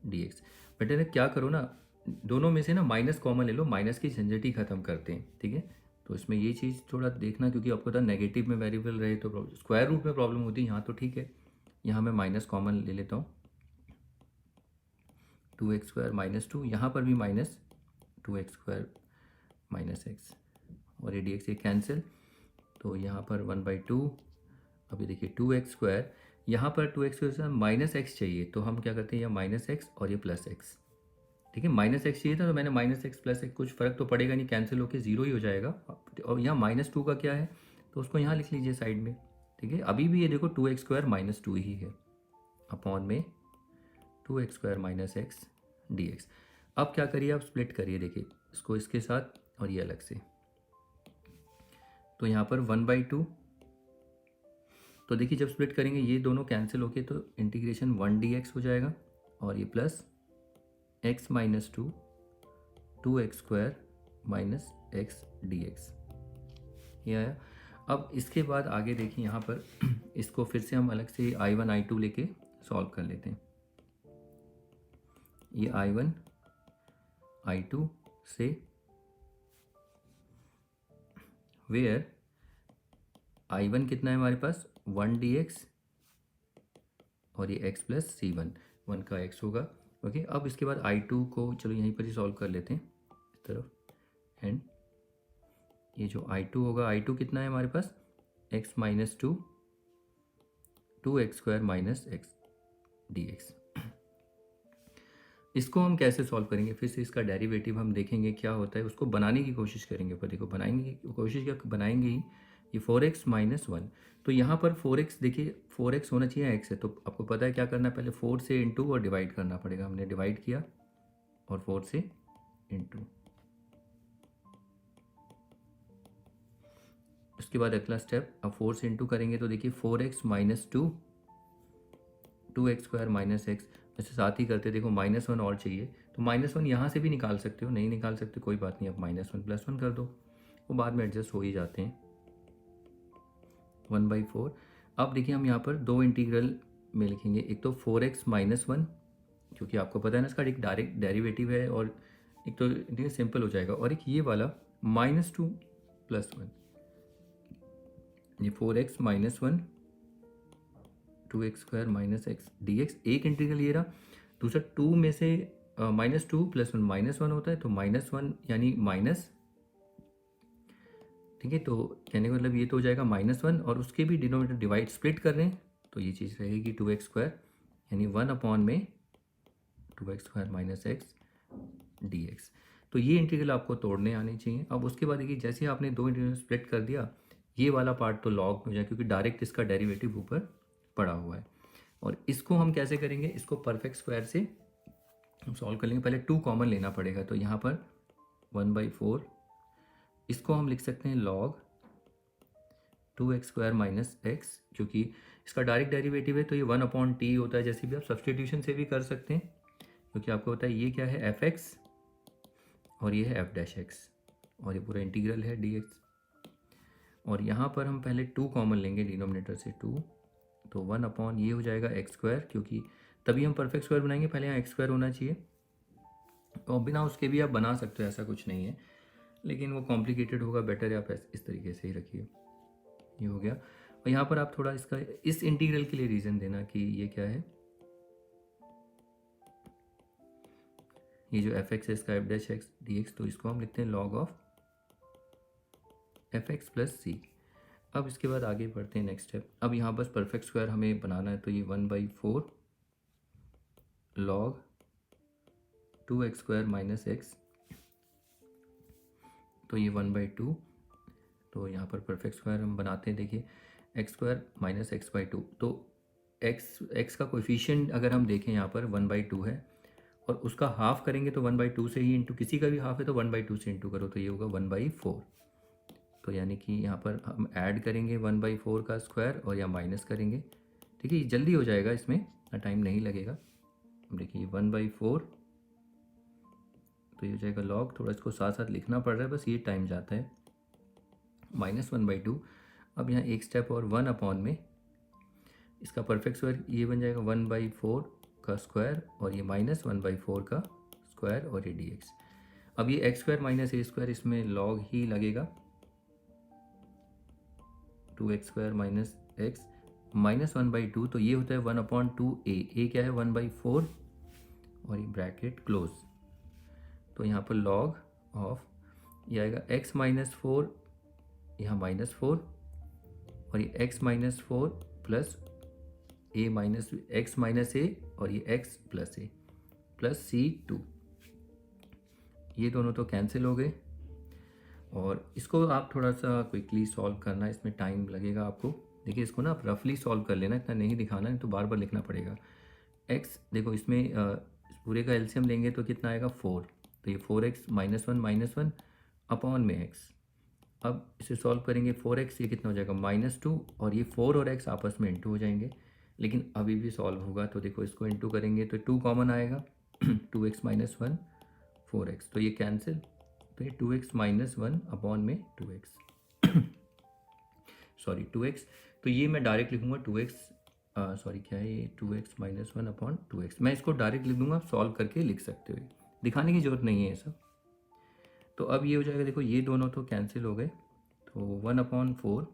dx। बेटे ना क्या करो ना, दोनों में से ना माइनस कॉमन ले लो, माइनस की झंझट ही ख़त्म करते हैं, ठीक है। तो इसमें ये चीज़ थोड़ा देखना, क्योंकि आपको पता नेगेटिव में वेरिएबल रहे तो स्क्वायर रूट में प्रॉब्लम होती है। यहाँ तो ठीक है, यहाँ मैं माइनस कॉमन ले लेता हूँ, 2x² - 2, यहाँ पर भी -2x² - x, और ये dx ये कैंसिल, तो यहाँ पर 1/2। अभी देखिए 2x², यहाँ पर 2x² से -x चाहिए, तो हम क्या करते हैं, यह -x और ये +x, ठीक है। -x चाहिए था तो मैंने -x +x, कुछ फ़र्क तो पड़ेगा नहीं, कैंसिल होकर 0 ही हो जाएगा। और यहाँ -2 का क्या है, तो उसको यहाँ लिख लीजिए साइड में, ठीक है। अभी भी ये देखो 2x² - 2 ही है, अपॉन में 2x² - x dx। अब क्या करिए, आप स्प्लिट करिए, देखिए इसको इसके साथ और ये अलग से, तो यहाँ पर 1/2। तो देखिए जब स्प्लिट करेंगे ये दोनों कैंसिल होके तो इंटीग्रेशन 1 dx हो जाएगा, और ये plus x - 2 2x² - x dx, ये आया। अब इसके बाद आगे देखिए यहाँ पर इसको फिर से हम अलग से I1 I2 लेके सॉल्व कर लेते हैं। ये I1 I2 से वेयर I1 कितना है हमारे पास 1 dx, और ये x + c1, 1 का x होगा, ओके। अब इसके बाद I2 को चलो यहीं पर ही सॉल्व कर लेते हैं इस तरफ, एंड ये जो I2 होगा, I2 कितना है हमारे पास x - 2 2x² - x dx। इसको हम कैसे सॉल्व करेंगे, फिर से इसका डेरिवेटिव हम देखेंगे क्या होता है, उसको बनाने की कोशिश करेंगे। पर देखो बनाएंगे कोशिश, क्या बनाएंगे ही, ये 4x - 1, तो यहाँ पर 4x देखिए 4x होना चाहिए, x है, तो आपको पता है क्या करना है, पहले 4 से इंटू और डिवाइड करना पड़ेगा। हमने डिवाइड किया और 4 से इंटू, उसके बाद अगला स्टेप, अब 4 से इंटू करेंगे तो देखिए 4x - 2 2x² - x, वैसे साथ ही करते, देखो -1 और चाहिए, तो -1 यहाँ से भी निकाल सकते हो, नहीं निकाल सकते कोई बात नहीं, अब -1 + 1 कर दो, वो बाद में एडजस्ट हो ही जाते हैं, 1/4। अब देखिए हम यहाँ पर दो इंटीग्रल में लिखेंगे, एक तो 4x - 1, क्योंकि आपको पता है ना इसका एक डायरेक्ट डेरिवेटिव है, और एक तो देखिए सिंपल हो जाएगा, और एक ये वाला -2 + 1, ये 4x - 1 2x² - x dx, एक इंटीग्रल ये रहा। दूसरा 2 में से -2 + 1 -1 होता है, तो -1 यानी माइनस, ठीक है। तो कहने का मतलब ये तो हो जाएगा -1, और उसके भी डिनोमिनेटर डिवाइड स्प्लिट कर रहे हैं, तो ये चीज़ रहेगी 2x², यानी 1 अपॉन में 2x² - x dx। तो ये इंटीग्रल आपको तोड़ने आने चाहिए। अब उसके बाद देखिए जैसे आपने दो इंटीग्रल स्प्लिट कर दिया, ये वाला पार्ट तो लॉग में हो जाए, क्योंकि डायरेक्ट इसका डेरिवेटिव ऊपर पड़ा हुआ है। और इसको हम कैसे करेंगे, इसको परफेक्ट स्क्वायर से हम सॉल्व कर लेंगे। पहले 2 कॉमन लेना पड़ेगा, तो यहाँ पर 1/4, इसको हम लिख सकते हैं लॉग 2x² - x, क्योंकि इसका डायरेक्ट डेरिवेटिव है, तो ये 1/t होता है। जैसे भी आप सब्सटीट्यूशन से भी कर सकते हैं, क्योंकि आपको पता है ये क्या है f(x) और ये है f'(x), और ये पूरा इंटीग्रल है dx। और यहाँ पर हम पहले 2 कॉमन लेंगे डिनोमिनेटर से 2, तो 1 अपॉन ये हो जाएगा x², क्योंकि तभी हम परफेक्ट स्क्वायर बनाएंगे, पहले यहाँ x² होना चाहिए, और बिना उसके भी आप बना सकते हो, ऐसा कुछ नहीं है, लेकिन वो कॉम्प्लिकेटेड होगा, बेटर है आप इस तरीके से ही रखिए। ये हो गया। और यहाँ पर आप थोड़ा इसका इस इंटीग्रल के लिए रीज़न देना कि ये क्या है, ये जो f(x) है इसका f'(x) dx, तो इसको हम लिखते हैं log ऑफ f(x) + c। अब इसके बाद आगे बढ़ते हैं नेक्स्ट स्टेप। अब यहाँ बस परफेक्ट स्क्वायर हमें बनाना है, तो ये 1/4 log 2x² - x, तो ये 1/2, तो यहाँ पर परफेक्ट स्क्वायर हम बनाते हैं। देखिए x² - x/2, तो x का कोएफिशिएंट अगर हम देखें यहाँ पर 1/2 है, और उसका हाफ करेंगे तो 1/2 से ही इंटू, किसी का भी हाफ है तो 1/2 से इंटू करो तो ये होगा 1/4। तो यानी कि यहाँ पर हम ऐड करेंगे 1/4 का स्क्वायर और या माइनस करेंगे। ठीक है, ये जल्दी हो जाएगा, इसमें इतना टाइम नहीं लगेगा। देखिए 1/4 तो ये हो जाएगा लॉग, थोड़ा इसको साथ साथ लिखना पड़ रहा है, बस ये टाइम जाता है, -1/2। अब यहाँ एक स्टेप और 1 में इसका परफेक्ट स्क्वायर ये बन जाएगा 1/4 का स्क्वायर और ये -1/4 का स्क्वायर और ये dx। अब ये x स्क्वायर माइनस ए स्क्वायर इसमें लॉग ही लगेगा, 2x स्क्वायर माइनस एक्स -1/2 तो ये होता है 1/2a। ए क्या है 1/4 और ये ब्रैकेट क्लोज। तो यहाँ पर लॉग ऑफ ये आएगा x -4, यहाँ -4 और ये x -4 plus a minus x minus a और ये x plus a plus C2। ये दोनों तो कैंसिल हो गए और इसको आप थोड़ा सा क्विकली सॉल्व करना, इसमें टाइम लगेगा आपको। देखिए इसको ना आप रफली सॉल्व कर लेना, इतना नहीं दिखाना है तो बार बार लिखना पड़ेगा। x देखो इसमें पूरे का एलसीएम लेंगे तो कितना आएगा 4, तो ये 4x -1 अपॉन में x। अब इसे सॉल्व करेंगे 4x, ये कितना हो जाएगा -2 और ये 4 और x आपस में इंटू हो जाएंगे, लेकिन अभी भी सॉल्व होगा। तो देखो इसको इंटू करेंगे तो 2 कॉमन आएगा 2x -1 4x तो ये कैंसिल, तो ये 2x -1 अपॉन में 2x सॉरी 2x, तो ये मैं डायरेक्ट लिखूंगा 2x सॉरी क्या है ये 2x -1 अपॉन 2x, मैं इसको डायरेक्ट लिख दूंगा, आप सॉल्व करके लिख सकते हो, दिखाने की ज़रूरत नहीं है ये सब। तो अब ये हो जाएगा, देखो ये दोनों तो कैंसिल हो गए, तो 1/4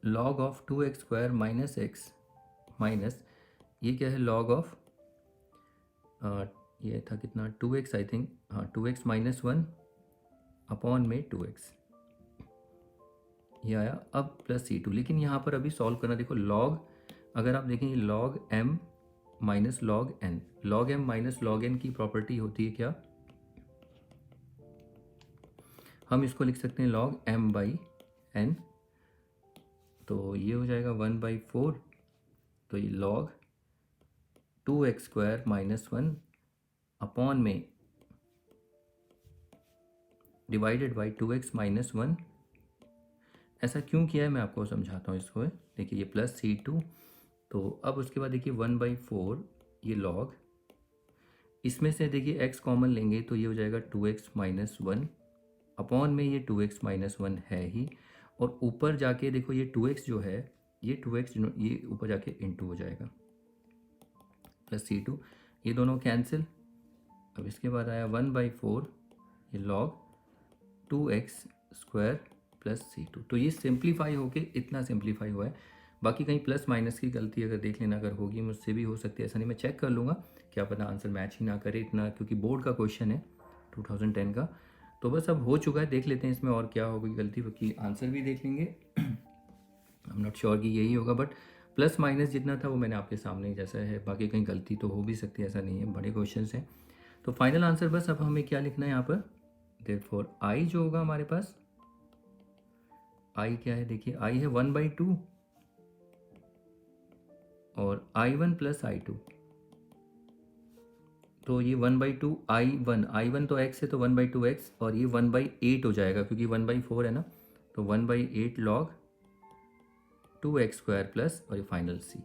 log of 2x square minus x minus ये क्या है लॉग ऑफ ये था कितना 2x आई थिंक, हाँ 2x -1 अपॉन में 2x ये आया। अब प्लस C2, लेकिन यहाँ पर अभी सॉल्व करना, देखो लॉग अगर आप देखेंगे log m minus log n, log m minus log n की प्रॉपर्टी होती है क्या, हम इसको लिख सकते हैं log m/n, तो ये हो जाएगा 1/4, तो ये log 2x स्क्वायर -1 अपॉन में डिवाइडेड बाई 2x -1। ऐसा क्यों किया है मैं आपको समझाता हूँ इसको। देखिए ये प्लस C2, तो अब उसके बाद देखिए 1/4 ये log, इसमें से देखिए x कॉमन लेंगे तो ये हो जाएगा 2x -1 अपॉन में ये 2x -1 है ही, और ऊपर जाके देखो ये 2x जो है ये 2x ये ऊपर जाके इंटू हो जाएगा प्लस C2, ये दोनों कैंसिल। अब इसके बाद आया 1/4 ये log 2x square plus C2, तो ये सिंप्लीफाई होके इतना सिंप्लीफाई हुआ है। बाकी कहीं प्लस माइनस की गलती अगर देख लेना अगर होगी मुझसे भी हो सकती है, ऐसा नहीं, मैं चेक कर लूँगा, क्या पता आंसर मैच ही ना करे इतना, क्योंकि बोर्ड का क्वेश्चन है 2010 का। तो बस अब हो चुका है, देख लेते हैं इसमें और क्या होगी गलती, बाकी आंसर भी देख लेंगे। आई एम नॉट श्योर कि यही होगा, बट प्लस माइनस जितना था वो मैंने आपके सामने जैसा है, बाकी कहीं गलती तो हो भी सकती है, ऐसा नहीं है, बड़े क्वेश्चन हैं। तो फाइनल आंसर बस अब हमें क्या लिखना है यहाँ पर, देयरफॉर आई जो होगा हमारे पास, आई क्या है देखिए, आई है 1/2 और I1 प्लस I2, तो ये 1/2 I1 तो x है तो 1/2x और ये 1/8 हो जाएगा क्योंकि 1/4 है ना, तो 1/8 log 2x स्क्वायर प्लस और ये फाइनल C।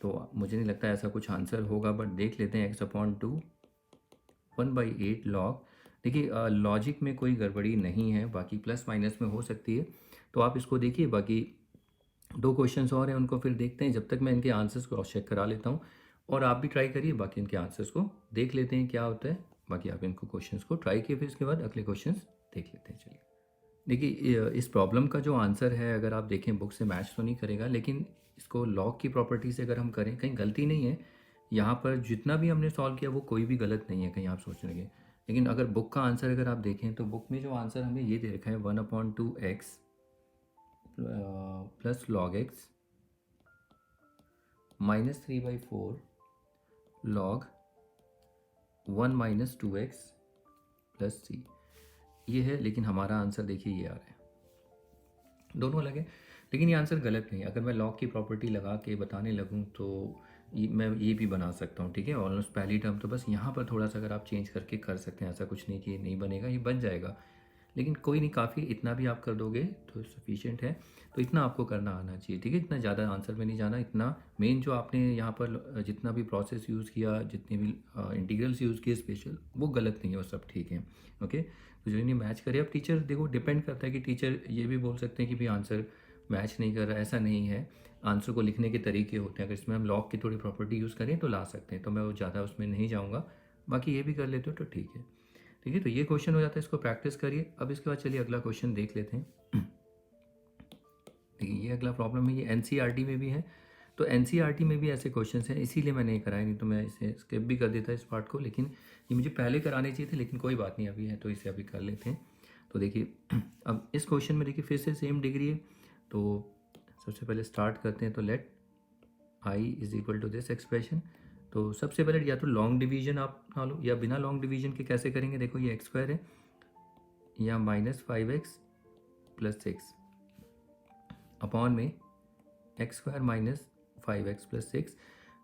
तो मुझे नहीं लगता ऐसा कुछ आंसर होगा, बट देख लेते हैं x/2 1/8 लॉग। देखिए लॉजिक में कोई गड़बड़ी नहीं है, बाकी प्लस माइनस में हो सकती है, तो आप इसको देखिए। बाकी 2 क्वेश्चंस और हैं उनको फिर देखते हैं, जब तक मैं इनके आंसर्स क्रॉस चेक करा लेता हूँ, और आप भी ट्राई करिए, बाकी इनके आंसर्स को देख लेते हैं क्या होता है। बाकी आप इनको क्वेश्चंस को ट्राई किए, फिर इसके बाद अगले क्वेश्चंस देख लेते हैं। चलिए देखिए इस प्रॉब्लम का जो आंसर है अगर आप देखें बुक से मैच तो नहीं करेगा, लेकिन इसको लॉग की प्रॉपर्टी से अगर हम करें कहीं गलती नहीं है यहाँ पर, जितना भी हमने सॉल्व किया वो कोई भी गलत नहीं है कहीं आप सोच रहे हैं। लेकिन अगर बुक का आंसर अगर आप देखें तो बुक में जो आंसर हमें ये दे रखा है 1/2x plus log x -3/4 log 1 - 2x plus C, ये है। लेकिन हमारा आंसर देखिए ये आ रहा है, दोनों अलग है, लेकिन ये आंसर गलत नहीं है। अगर मैं लॉग की प्रॉपर्टी लगा के बताने लगूँ तो मैं ये भी बना सकता हूँ, ठीक है। ऑलमोस्ट पहली टर्म तो बस यहाँ पर थोड़ा सा अगर आप चेंज करके कर सकते हैं, ऐसा कुछ नहीं कि ये नहीं बनेगा, ये बन जाएगा, लेकिन कोई नहीं, काफ़ी इतना भी आप कर दोगे तो सफिशिएंट है। तो इतना आपको करना आना चाहिए, ठीक है। इतना ज़्यादा आंसर में नहीं जाना, इतना मेन जो आपने यहाँ पर जितना भी प्रोसेस यूज़ किया, जितने भी इंटीग्रल्स यूज़ किए स्पेशल, वो गलत नहीं है, वो सब ठीक है, ओके। तो जो इन्हें मैच करे, अब टीचर देखो डिपेंड करता है कि टीचर ये भी बोल सकते हैं कि भाई आंसर मैच नहीं कर रहा, ऐसा नहीं है। आंसर को लिखने के तरीके होते हैं, अगर इसमें हम लॉग की थोड़ी प्रॉपर्टी यूज़ करें तो ला सकते हैं, तो मैं वो ज़्यादा उसमें नहीं जाऊँगा। बाकी ये भी कर लेते हो तो ठीक है, ठीक है। तो ये क्वेश्चन हो जाता है, इसको प्रैक्टिस करिए। अब इसके बाद चलिए अगला क्वेश्चन देख लेते हैं। देखिए ये अगला प्रॉब्लम है, ये एनसीईआरटी में भी है। तो एनसीईआरटी में भी ऐसे क्वेश्चंस हैं, इसीलिए मैं नहीं कराया, नहीं तो मैं इसे स्किप भी कर देता इस पार्ट को, लेकिन ये मुझे पहले कराने चाहिए थे, लेकिन कोई बात नहीं, अभी है तो इसे अभी कर लेते हैं। तो देखिए अब इस क्वेश्चन में देखिए फिर से सेम डिग्री है। तो सबसे पहले स्टार्ट करते हैं, तो let I is equal to this expression. तो सबसे पहले या तो लॉन्ग डिवीजन आप बना लो, या बिना लॉन्ग डिवीजन के कैसे करेंगे, देखो ये एक्स स्क्वायर है, या -5x + 6 अपॉन में एक्स स्क्वायर -5x + 6।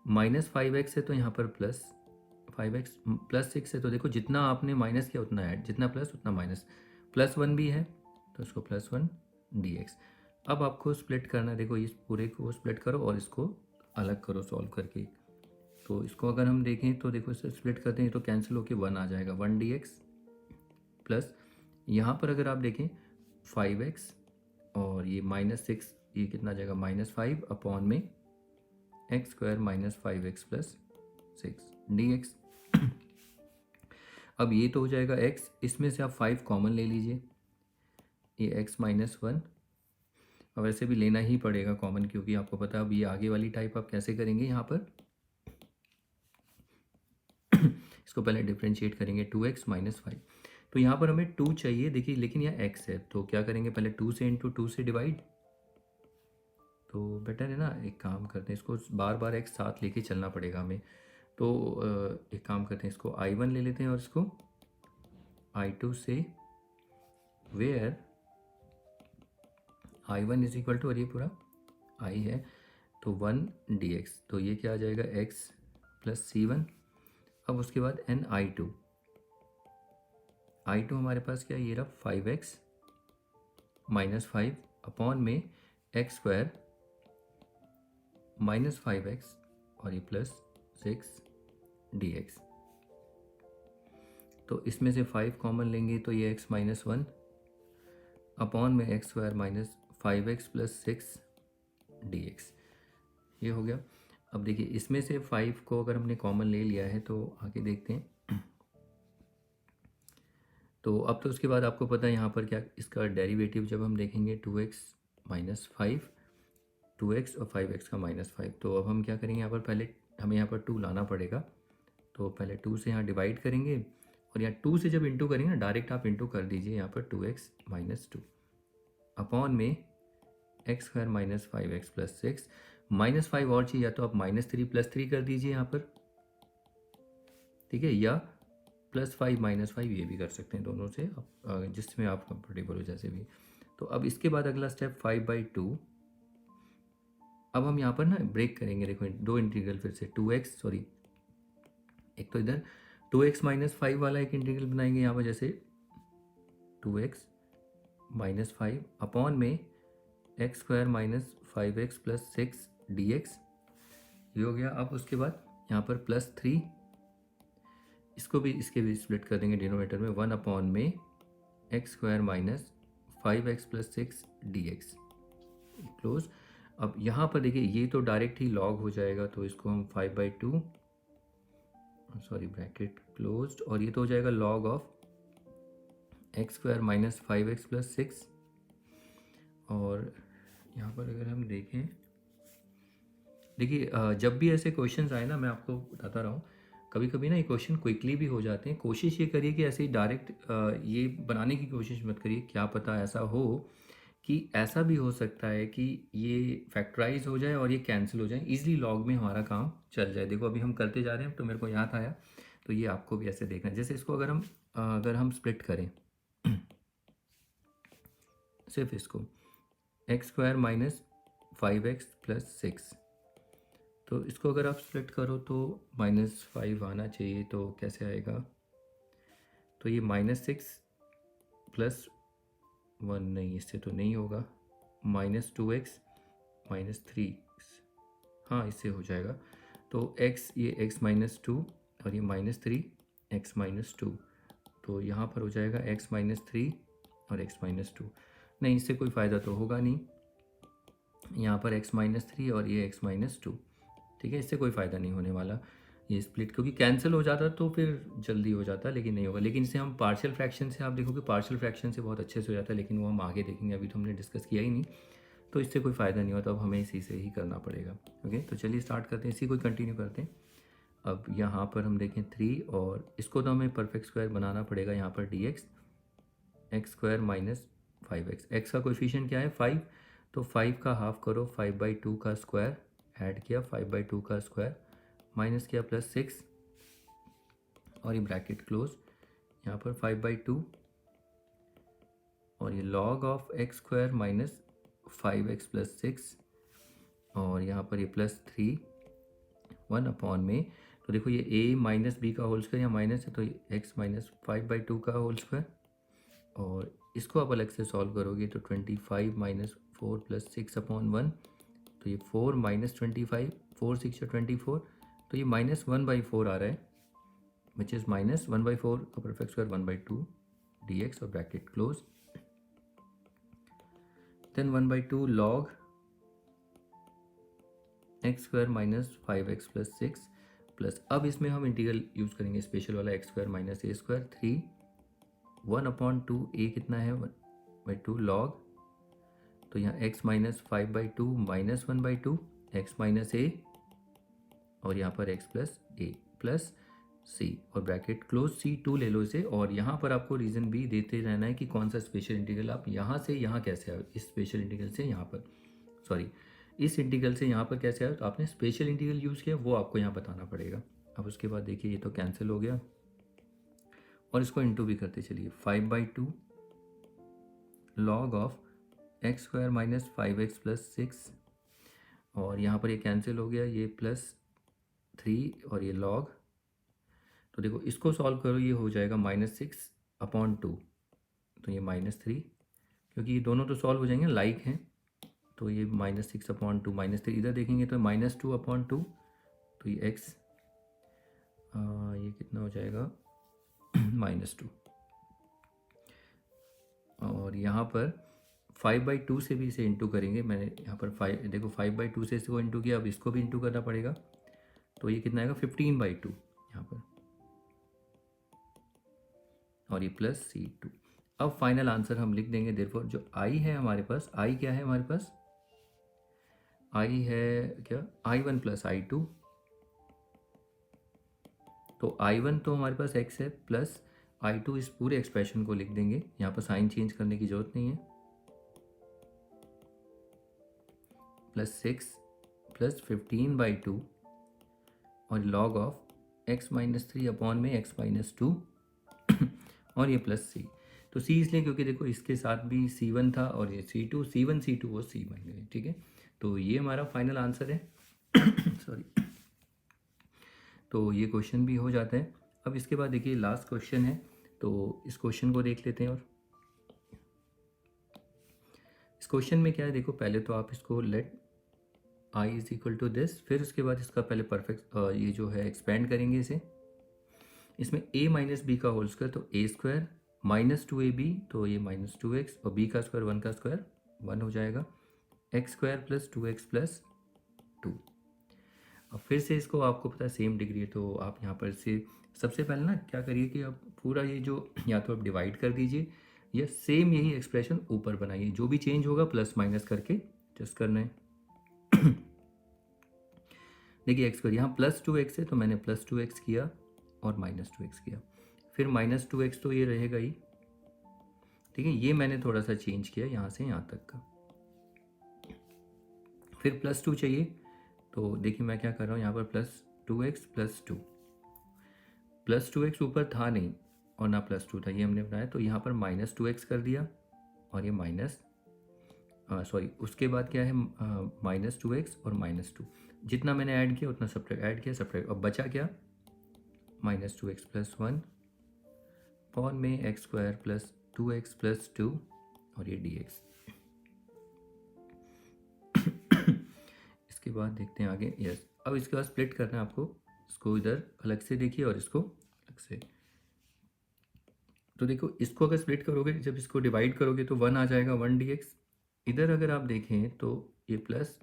-5x है तो यहाँ पर +5x + 6 है, तो देखो जितना आपने माइनस किया उतना ऐड, जितना प्लस उतना माइनस, +1 भी है तो इसको +1 dx। अब आपको स्प्लिट करना है, देखो इस पूरे को स्प्लिट करो और इसको अलग करो सॉल्व करके। तो इसको अगर हम देखें तो देखो इसे स्प्लिट करते हैं तो कैंसिल होके 1 आ जाएगा, 1 dx प्लस यहाँ पर अगर आप देखें 5x और ये -6, ये कितना आ जाएगा -5 अपॉन में एक्स स्क्वायर -5x + 6 dx। अब ये तो हो जाएगा x, इसमें से आप 5 कॉमन ले लीजिए, ये x -1। अब वैसे भी लेना ही पड़ेगा कॉमन, क्योंकि आपको पता है अब ये आगे वाली टाइप आप कैसे करेंगे, यहाँ पर इसको पहले डिफ्रेंशिएट करेंगे, 2x - 5। तो यहाँ पर हमें 2 चाहिए, देखिए लेकिन यह x है, तो क्या करेंगे, पहले 2 से इंटू 2 से डिवाइड। तो बेटर है ना, एक काम करते हैं, इसको बार बार x साथ लेके चलना पड़ेगा हमें। तो एक काम करते हैं, इसको I1 ले लेते हैं और इसको I2 से, where I1 is equal to, और ये पूरा I है तो 1 dx, तो ये क्या आ जाएगा x + c1। अब उसके बाद I2 हमारे पास क्या है, ये रहा 5x - 5 अपॉन में एक्स स्क्वायर -5x और ये +6 dx। तो इसमें से 5 कॉमन लेंगे तो ये x - 1 अपॉन में एक्स स्क्वायर -5x + 6 dx, ये हो गया। अब देखिए इसमें से 5 को अगर हमने कॉमन ले लिया है तो आगे देखते हैं। तो अब तो उसके बाद आपको पता है यहाँ पर क्या, इसका डेरिवेटिव जब हम देखेंगे 2x - 5, 2x और 5x का -5। तो अब हम क्या करेंगे, यहाँ पर पहले हमें यहाँ पर 2 लाना पड़ेगा, तो पहले 2 से यहाँ डिवाइड करेंगे, और यहाँ 2 से जब इंटू करेंगे ना, डायरेक्ट आप इंटू कर दीजिए यहाँ पर 2x - 2 अपॉन में एक्स स्क्वायर -5x + 6, -5 और चाहिए, या तो आप -3 + 3 कर दीजिए यहाँ पर, ठीक है, या +5 - 5 ये भी कर सकते हैं, दोनों से आप जिसमें आप कंफर्टेबल हो, जैसे भी। तो अब इसके बाद अगला स्टेप 5/2। अब हम यहाँ पर ना ब्रेक करेंगे, देखो दो इंटीग्रल फिर से, 2x सॉरी, एक तो इधर 2x - 5 वाला एक इंटीग्रल बनाएंगे यहाँ पर, जैसे 2x - 5 अपॉन में एक्स स्क्वायर -5x + 6 dx, ये हो गया। अब उसके बाद यहाँ पर +3, इसको भी इसके भी स्प्लिट कर देंगे डिनोमिनेटर में, 1 अपॉन में x square -5x + 6 dx, close. अब यहाँ पर देखिए ये तो डायरेक्ट ही लॉग हो जाएगा, तो इसको हम 5/2 सॉरी ब्रैकेट क्लोज्ड, और ये तो हो जाएगा log of x square -5x + 6। और यहाँ पर अगर हम देखें, देखिए जब भी ऐसे क्वेश्चंस आए ना, मैं आपको बताता रहा हूँ, कभी कभी ना ये क्वेश्चन क्विकली भी हो जाते हैं। कोशिश ये करिए कि ऐसे ही डायरेक्ट ये बनाने की कोशिश मत करिए, क्या पता ऐसा हो कि ऐसा भी हो सकता है कि ये फैक्टराइज हो जाए और ये कैंसिल हो जाए, इजीली लॉग में हमारा काम चल जाए। देखो अभी हम करते जा रहे हैं तो मेरे को याद आया, तो ये आपको भी ऐसे देखना है। जैसे इसको अगर हम स्प्लिट करें सिर्फ इसको, एक्स स्क्वायर -5x + 6, तो इसको अगर आप सेलेक्ट करो तो -5 आना चाहिए, तो कैसे आएगा? तो ये -6 + 1 नहीं, इससे तो नहीं होगा। -2x -3, हाँ इससे हो जाएगा। तो x, ये x-2 और ये -3 x-2, तो यहाँ पर हो जाएगा x-3 और x-2। नहीं, इससे कोई फ़ायदा तो होगा नहीं। यहाँ पर x-3 और ये x-2, ठीक है, इससे कोई फ़ायदा नहीं होने वाला ये स्प्लिट, क्योंकि कैंसिल हो जाता तो फिर जल्दी हो जाता, लेकिन नहीं होगा। लेकिन इसे हम पार्शियल फ्रैक्शन से, आप देखोगे पार्शियल फ्रैक्शन से बहुत अच्छे से हो जाता है, लेकिन वो हम आगे देखेंगे, अभी तो हमने डिस्कस किया ही नहीं, तो इससे कोई फ़ायदा नहीं होता। अब हमें इसी से ही करना पड़ेगा। ओके, तो चलिए स्टार्ट करते हैं, इसी को कंटिन्यू करते हैं। अब यहाँ पर हम देखें 3, और इसको तो हमें परफेक्ट स्क्वायर बनाना पड़ेगा। यहाँ पर dx x² - 5x, x का कोएफिशिएंट क्या है 5, तो 5 का हाफ करो, 5/2 का स्क्वायर, ऐड किया 5/2 का स्क्वायर, माइनस किया +6 और ये ब्रैकेट क्लोज। यहाँ पर 5/2 और ये log ऑफ x² - 5x + 6, और यहाँ पर ये +3 1 में, तो देखो ये a - b का होल स्क्वायर या माइनस है, तो ये x - 5/2 का होल स्क्वायर, और इसको आप अलग से सॉल्व करोगे तो 25 - 4 + 6/1, तो ये 4 - 25, 4 6 24, तो ये -1/4 आ रहा है, विच इज़ -1/4 का परफेक्ट स्क्वायर 1/2 dx और bracket close. Then 1/2 log x² - 5x + 6 plus, अब इसमें हम इंटीग्रल यूज़ करेंगे स्पेशल वाला, x² - a² 3 1/2, a कितना है 1/2 log, तो यहाँ x - 5/2 -1/2 x - a, और यहाँ पर x + a + c और ब्रैकेट क्लोज, c2 ले लो इसे। और यहाँ पर आपको रीज़न भी देते रहना है कि कौन सा स्पेशल इंटीग्रल आप यहाँ से यहाँ कैसे आए, इस स्पेशल इंटीग्रल से यहाँ पर, सॉरी इस इंटीग्रल से यहाँ पर कैसे आए, तो आपने स्पेशल इंटीग्रल यूज़ किया वो आपको यहाँ बताना पड़ेगा। अब उसके बाद देखिए ये तो कैंसिल हो गया, और इसको इंटू भी करते चलिए, 5/2 log ऑफ x² - 5x + 6, और यहाँ पर ये कैंसिल हो गया, ये +3 और ये log, तो देखो इसको सॉल्व करो, ये हो जाएगा -6/2, तो ये -3, क्योंकि ये दोनों तो सॉल्व हो जाएंगे लाइक हैं, तो ये -6/2 -3, इधर देखेंगे तो -2/2, तो ये x ये कितना हो जाएगा -2, और यहाँ पर 5/2 से भी इसे इंटू करेंगे। मैंने यहाँ पर 5, देखो 5/2 से इसको इंटू किया, अब इसको भी इंटू करना पड़ेगा, तो ये कितना आएगा 15/2 यहाँ पर, और ये +c2। अब फाइनल आंसर हम लिख देंगे, देयरफॉर जो i है हमारे पास, i क्या है हमारे पास, i है क्या i1 + i2, तो i1 तो हमारे पास x है, प्लस i2 इस पूरे एक्सप्रेशन को लिख देंगे, यहाँ पर साइन चेंज करने की जरूरत नहीं है, +6 + 15/2 और log ऑफ x - 3 में x - 2 और ये +c, तो c इसलिए क्योंकि देखो इसके साथ भी c1 था और ये c2, c1 c2 वो c बन गए, ठीक है। तो ये हमारा फाइनल आंसर है सॉरी, तो ये क्वेश्चन भी हो जाता है। अब इसके बाद देखिए लास्ट क्वेश्चन है, तो इस क्वेश्चन को देख लेते हैं। और इस क्वेश्चन में क्या है, देखो पहले तो आप इसको लेट i = दिस, फिर उसके बाद इसका पहले परफेक्ट ये जो है एक्सपेंड करेंगे इसे, इसमें a - b का होल स्क्वायर, तो a² - 2ab, तो ये -2x, और b का स्क्वायर 1 का स्क्वायर 1 हो जाएगा, x² + 2x + 2। अब फिर से इसको, आपको पता है सेम डिग्री है, तो आप यहाँ पर से सबसे पहले ना क्या करिए कि आप पूरा ये जो, या तो आप डिवाइड कर दीजिए या सेम यही एक्सप्रेशन ऊपर बनाइए, जो भी चेंज होगा प्लस माइनस करके जस्ट करना है। देखिए x² यहाँ +2x है, तो मैंने +2x किया और -2x किया, फिर -2x तो ये रहेगा ही, ठीक है, ये मैंने थोड़ा सा चेंज किया यहाँ से यहाँ तक का, फिर +2 चाहिए, तो देखिए मैं क्या कर रहा हूँ, यहाँ पर +2x + 2, +2x ऊपर था नहीं और ना +2 था, ये हमने बनाया, तो यहाँ पर -2x कर दिया और ये माइनस सॉरी, उसके बाद क्या है, -2x और -2, जितना मैंने ऐड किया उतना सब्ट्रैक्ट, ऐड किया सब्ट्रैक्ट, अब बचा क्या, -2x + 1 अपॉन में x² + 2x + 2 और ये dx। इसके बाद देखते हैं आगे, यस। अब इसके बाद स्प्लिट करना है आपको, इसको इधर अलग से देखिए और इसको अलग से। तो देखो, इसको अगर स्प्लिट करोगे, जब इसको डिवाइड करोगे तो 1 आ जाएगा, 1 dx। इधर अगर आप देखें तो ये प्लस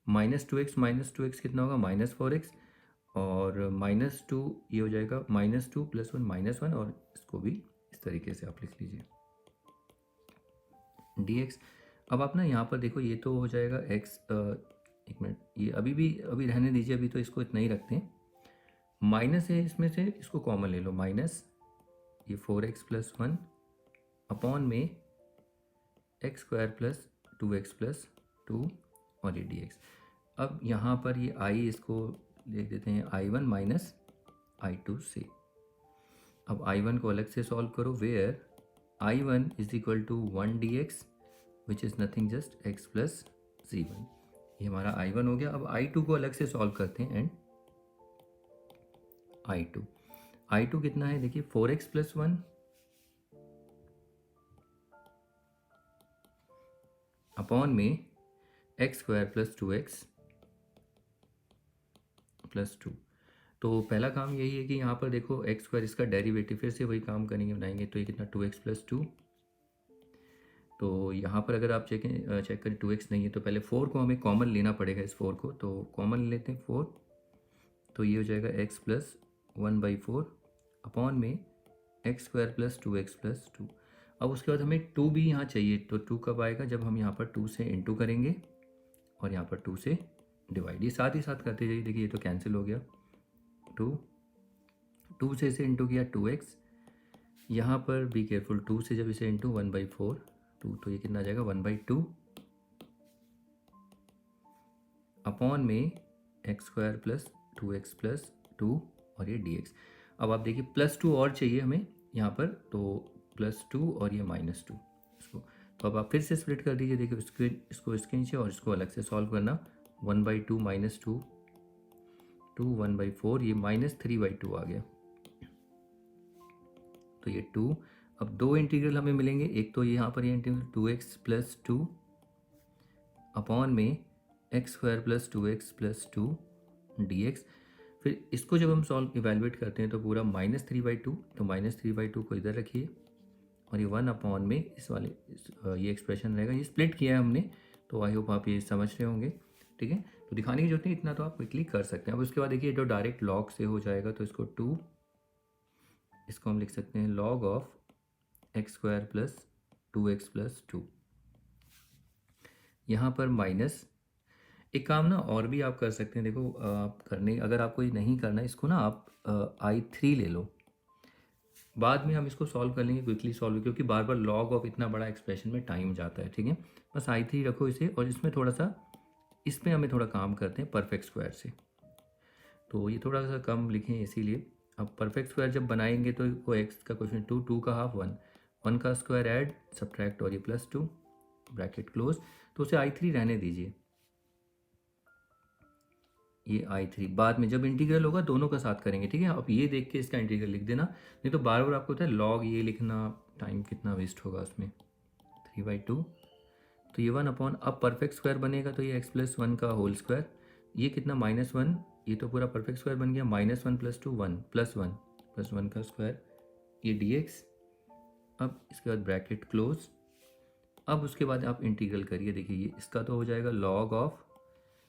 -2x कितना होगा, -4x, और -2 ये हो जाएगा -2 + 1 -1, और इसको भी इस तरीके से आप लिख लीजिए dx। अब आप ना यहाँ पर देखो, ये तो हो जाएगा x, एक मिनट, ये अभी रहने दीजिए, अभी तो इसको इतना ही रखते हैं। माइनस है इसमें से, इसको कॉमन ले लो, माइनस ये 4x + 1 अपॉन में x² + 2x + 2 और ये dx। अब यहाँ पर ये i, इसको लिख देते हैं i1 माइनस i2 से। अब i1 को अलग से सॉल्व करो, where i1 = 1 dx which is nothing just x + c1। ये हमारा i1 हो गया। अब i2 को अलग से सॉल्व करते हैं, एंड i2 कितना है, देखिए 4x + 1 अपॉन में x² + 2x + 2। तो पहला काम यही है कि यहाँ पर देखो x² इसका डेरिवेटिव, फिर से वही काम करेंगे, बनाएंगे, तो ये कितना 2x + 2। तो यहाँ पर अगर आप चेक करें 2x नहीं है, तो पहले 4 को हमें कॉमन लेना पड़ेगा, इस 4 को, तो कॉमन लेते हैं 4, तो ये हो जाएगा x + 1/4 अपॉन में x² + 2x + 2। अब उसके बाद हमें 2 भी यहाँ चाहिए, तो 2 कब आएगा, जब हम यहाँ पर 2 से इंटू करेंगे और यहाँ पर 2 से डिवाइड, ये साथ ही साथ करते जाइए। देखिए ये तो कैंसिल हो गया, 2 से इसे इंटू किया 2x, यहाँ पर बी केयरफुल, 2 से जब इसे इंटू 1/4 2, तो ये कितना आ जाएगा 1/2 अपॉन में x² + 2x + 2 और ये dx। अब आप देखिए +2 और चाहिए हमें यहाँ पर, तो +2 और ये -2 इसको, तो अब आप फिर से स्प्लिट कर दीजिए। देखिए इसको इसके नीचे और इसको अलग से सॉल्व करना, 1/2 -2 2 1/4, ये -3/2 आ गया, तो ये 2। अब दो इंटीग्रल हमें मिलेंगे, एक तो यहाँ पर ये इंटीग्रल 2x + 2 अपॉन में x² + 2x + 2 dx। फिर इसको जब हम सॉल्व इवेलुएट करते हैं तो पूरा -3/2, तो -3/2 को इधर रखिए और ये 1 अपॉन में इस वाले ये एक्सप्रेशन रहेगा। ये स्प्लिट किया है हमने, तो आई होप आप ये समझ रहे होंगे, ठीक है। तो दिखाने की जरूरत नहीं, इतना तो आप क्विकली कर सकते हैं। अब उसके बाद देखिए जो डायरेक्ट लॉग से हो जाएगा, तो इसको 2, इसको हम लिख सकते हैं log ऑफ x² + 2x + 2। यहाँ पर माइनस, एक काम ना और भी आप कर सकते हैं, देखो आप करने, अगर आपको ये नहीं करना है, इसको ना आप i3 ले लो, बाद में हम इसको सॉल्व कर लेंगे, क्विकली सॉल्व, क्योंकि बार बार लॉग ऑफ इतना बड़ा एक्सप्रेशन में टाइम जाता है, ठीक है। बस i3 रखो इसे, और इसमें थोड़ा सा, इसमें हमें थोड़ा काम करते हैं परफेक्ट स्क्वायर से, तो ये थोड़ा सा कम लिखें इसीलिए। अब परफेक्ट स्क्वायर जब बनाएंगे तो वो x का क्वेश्चन 2, 2 का हाफ 1, 1 का स्क्वायर ऐड सब्ट्रैक्ट और ये +2 ब्रैकेट क्लोज, तो उसे i3 रहने दीजिए। ये i3 बाद में जब इंटीग्रल होगा दोनों का साथ करेंगे, ठीक है। आप ये देख के इसका इंटीग्रल लिख देना, नहीं तो बार बार आपको होता है लॉग ये लिखना, टाइम कितना वेस्ट होगा उसमें। 3/2, तो ये 1 अपॉन, अब परफेक्ट स्क्वायर बनेगा तो ये x + 1 का होल स्क्वायर, ये कितना -1, ये तो पूरा परफेक्ट स्क्वायर बन गया, -1 + 2 1 + 1 का स्क्वायर, ये dx। अब इसके बाद ब्रैकेट क्लोज। अब उसके बाद आप इंटीग्रल करिए, देखिए ये इसका तो हो जाएगा लॉग ऑफ,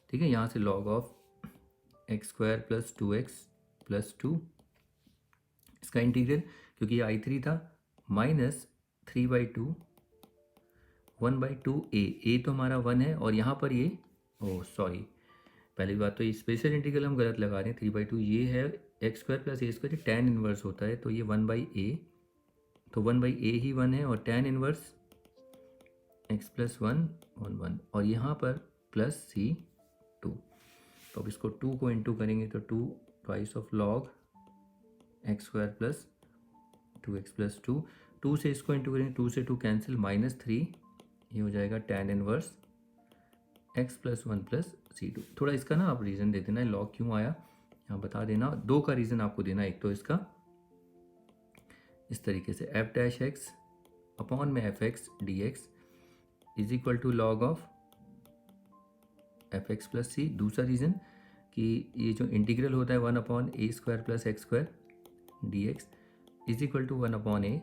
ठीक है, यहाँ से लॉग ऑफ x² + 2x + 2, इसका इंटीग्रल, क्योंकि ये i3 था, -3/2 1/2 a तो हमारा 1 है, और यहाँ पर ये, ओ सॉरी, पहली बात तो ये स्पेशल इंटीग्रल हम गलत लगा रहे हैं, 3/2 ये है x² + a², tan इनवर्स होता है, तो ये 1/a, तो 1/a ही 1 है, और tan इनवर्स x + 1 on 1, और यहाँ पर +c2, तो अब इसको 2 को इंटू करेंगे तो 2 twice of log x² + 2x + 2, 2 से इसको इंटू करेंगे, 2 से 2 कैंसिल, -3, ये हो जाएगा tan inverse x plus 1 plus C2। थोड़ा इसका ना आप रीज़न दे देना, लॉग क्यों आया यहाँ बता देना। 2 का रीज़न आपको देना, एक तो इसका इस तरीके से एफ डैश एक्स अपॉन में f x d x is equal to log of f x plus c. दूसरा रीज़न कि ये जो इंटीग्रल होता है 1 upon a square plus x square d x is equal to 1 upon a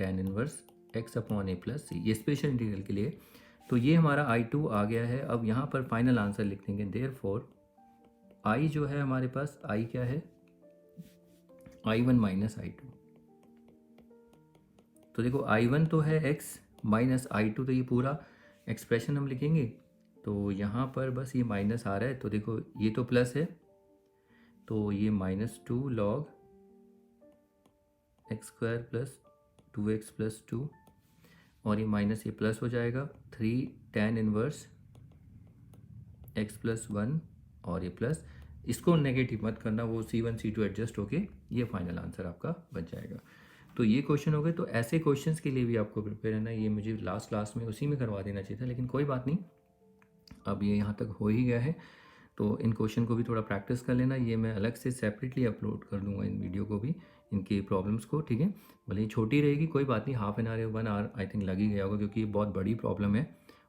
tan inverse x upon a plus c, ये special integral के लिए। तो ये हमारा I2 आ गया है। अब यहाँ पर फाइनल आंसर लिख देंगे। देयरफॉर I जो है हमारे पास, I क्या है, I1 माइनस I2। तो देखो I1 तो है x माइनस I2, तो ये पूरा एक्सप्रेशन हम लिखेंगे। तो यहाँ पर बस ये माइनस आ रहा है, तो देखो ये तो प्लस है, तो ये -2 log x square plus 2x plus 2 और ये माइनस ये प्लस हो जाएगा 3 tan इनवर्स x प्लस 1 और ये प्लस, इसको नेगेटिव मत करना, वो C1 C2 एडजस्ट होके ये फाइनल आंसर आपका बच जाएगा। तो ये क्वेश्चन हो गए। तो ऐसे क्वेश्चंस के लिए भी आपको प्रिपेयर रहना। ये मुझे लास्ट क्लास में उसी में करवा देना चाहिए था, लेकिन कोई बात नहीं, अब ये यहाँ तक हो ही गया है। तो इन क्वेश्चन को भी थोड़ा प्रैक्टिस कर लेना। ये मैं अलग से सेपरेटली अपलोड कर दूंगा इन वीडियो को भी, इनकी प्रॉब्लम्स को, ठीक है। भले ही छोटी रहेगी कोई बात नहीं, हाफ एन आवर या 1 आवर आई थिंक लग ही गया होगा, क्योंकि ये बहुत बड़ी प्रॉब्लम है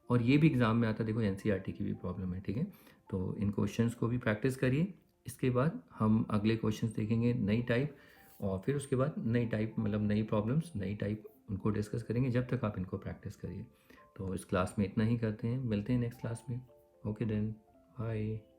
और ये भी एग्ज़ाम में आता है। देखो NCERT की भी प्रॉब्लम है, ठीक है। तो इन क्वेश्चंस को भी प्रैक्टिस करिए। इसके बाद हम अगले क्वेश्चंस देखेंगे नई टाइप, और फिर उसके बाद नई टाइप मतलब नई प्रॉब्लम्स, नई टाइप उनको डिस्कस करेंगे जब तक आप इनको प्रैक्टिस करिए। तो इस क्लास में इतना ही करते हैं, मिलते हैं नेक्स्ट क्लास में। Okay then, bye.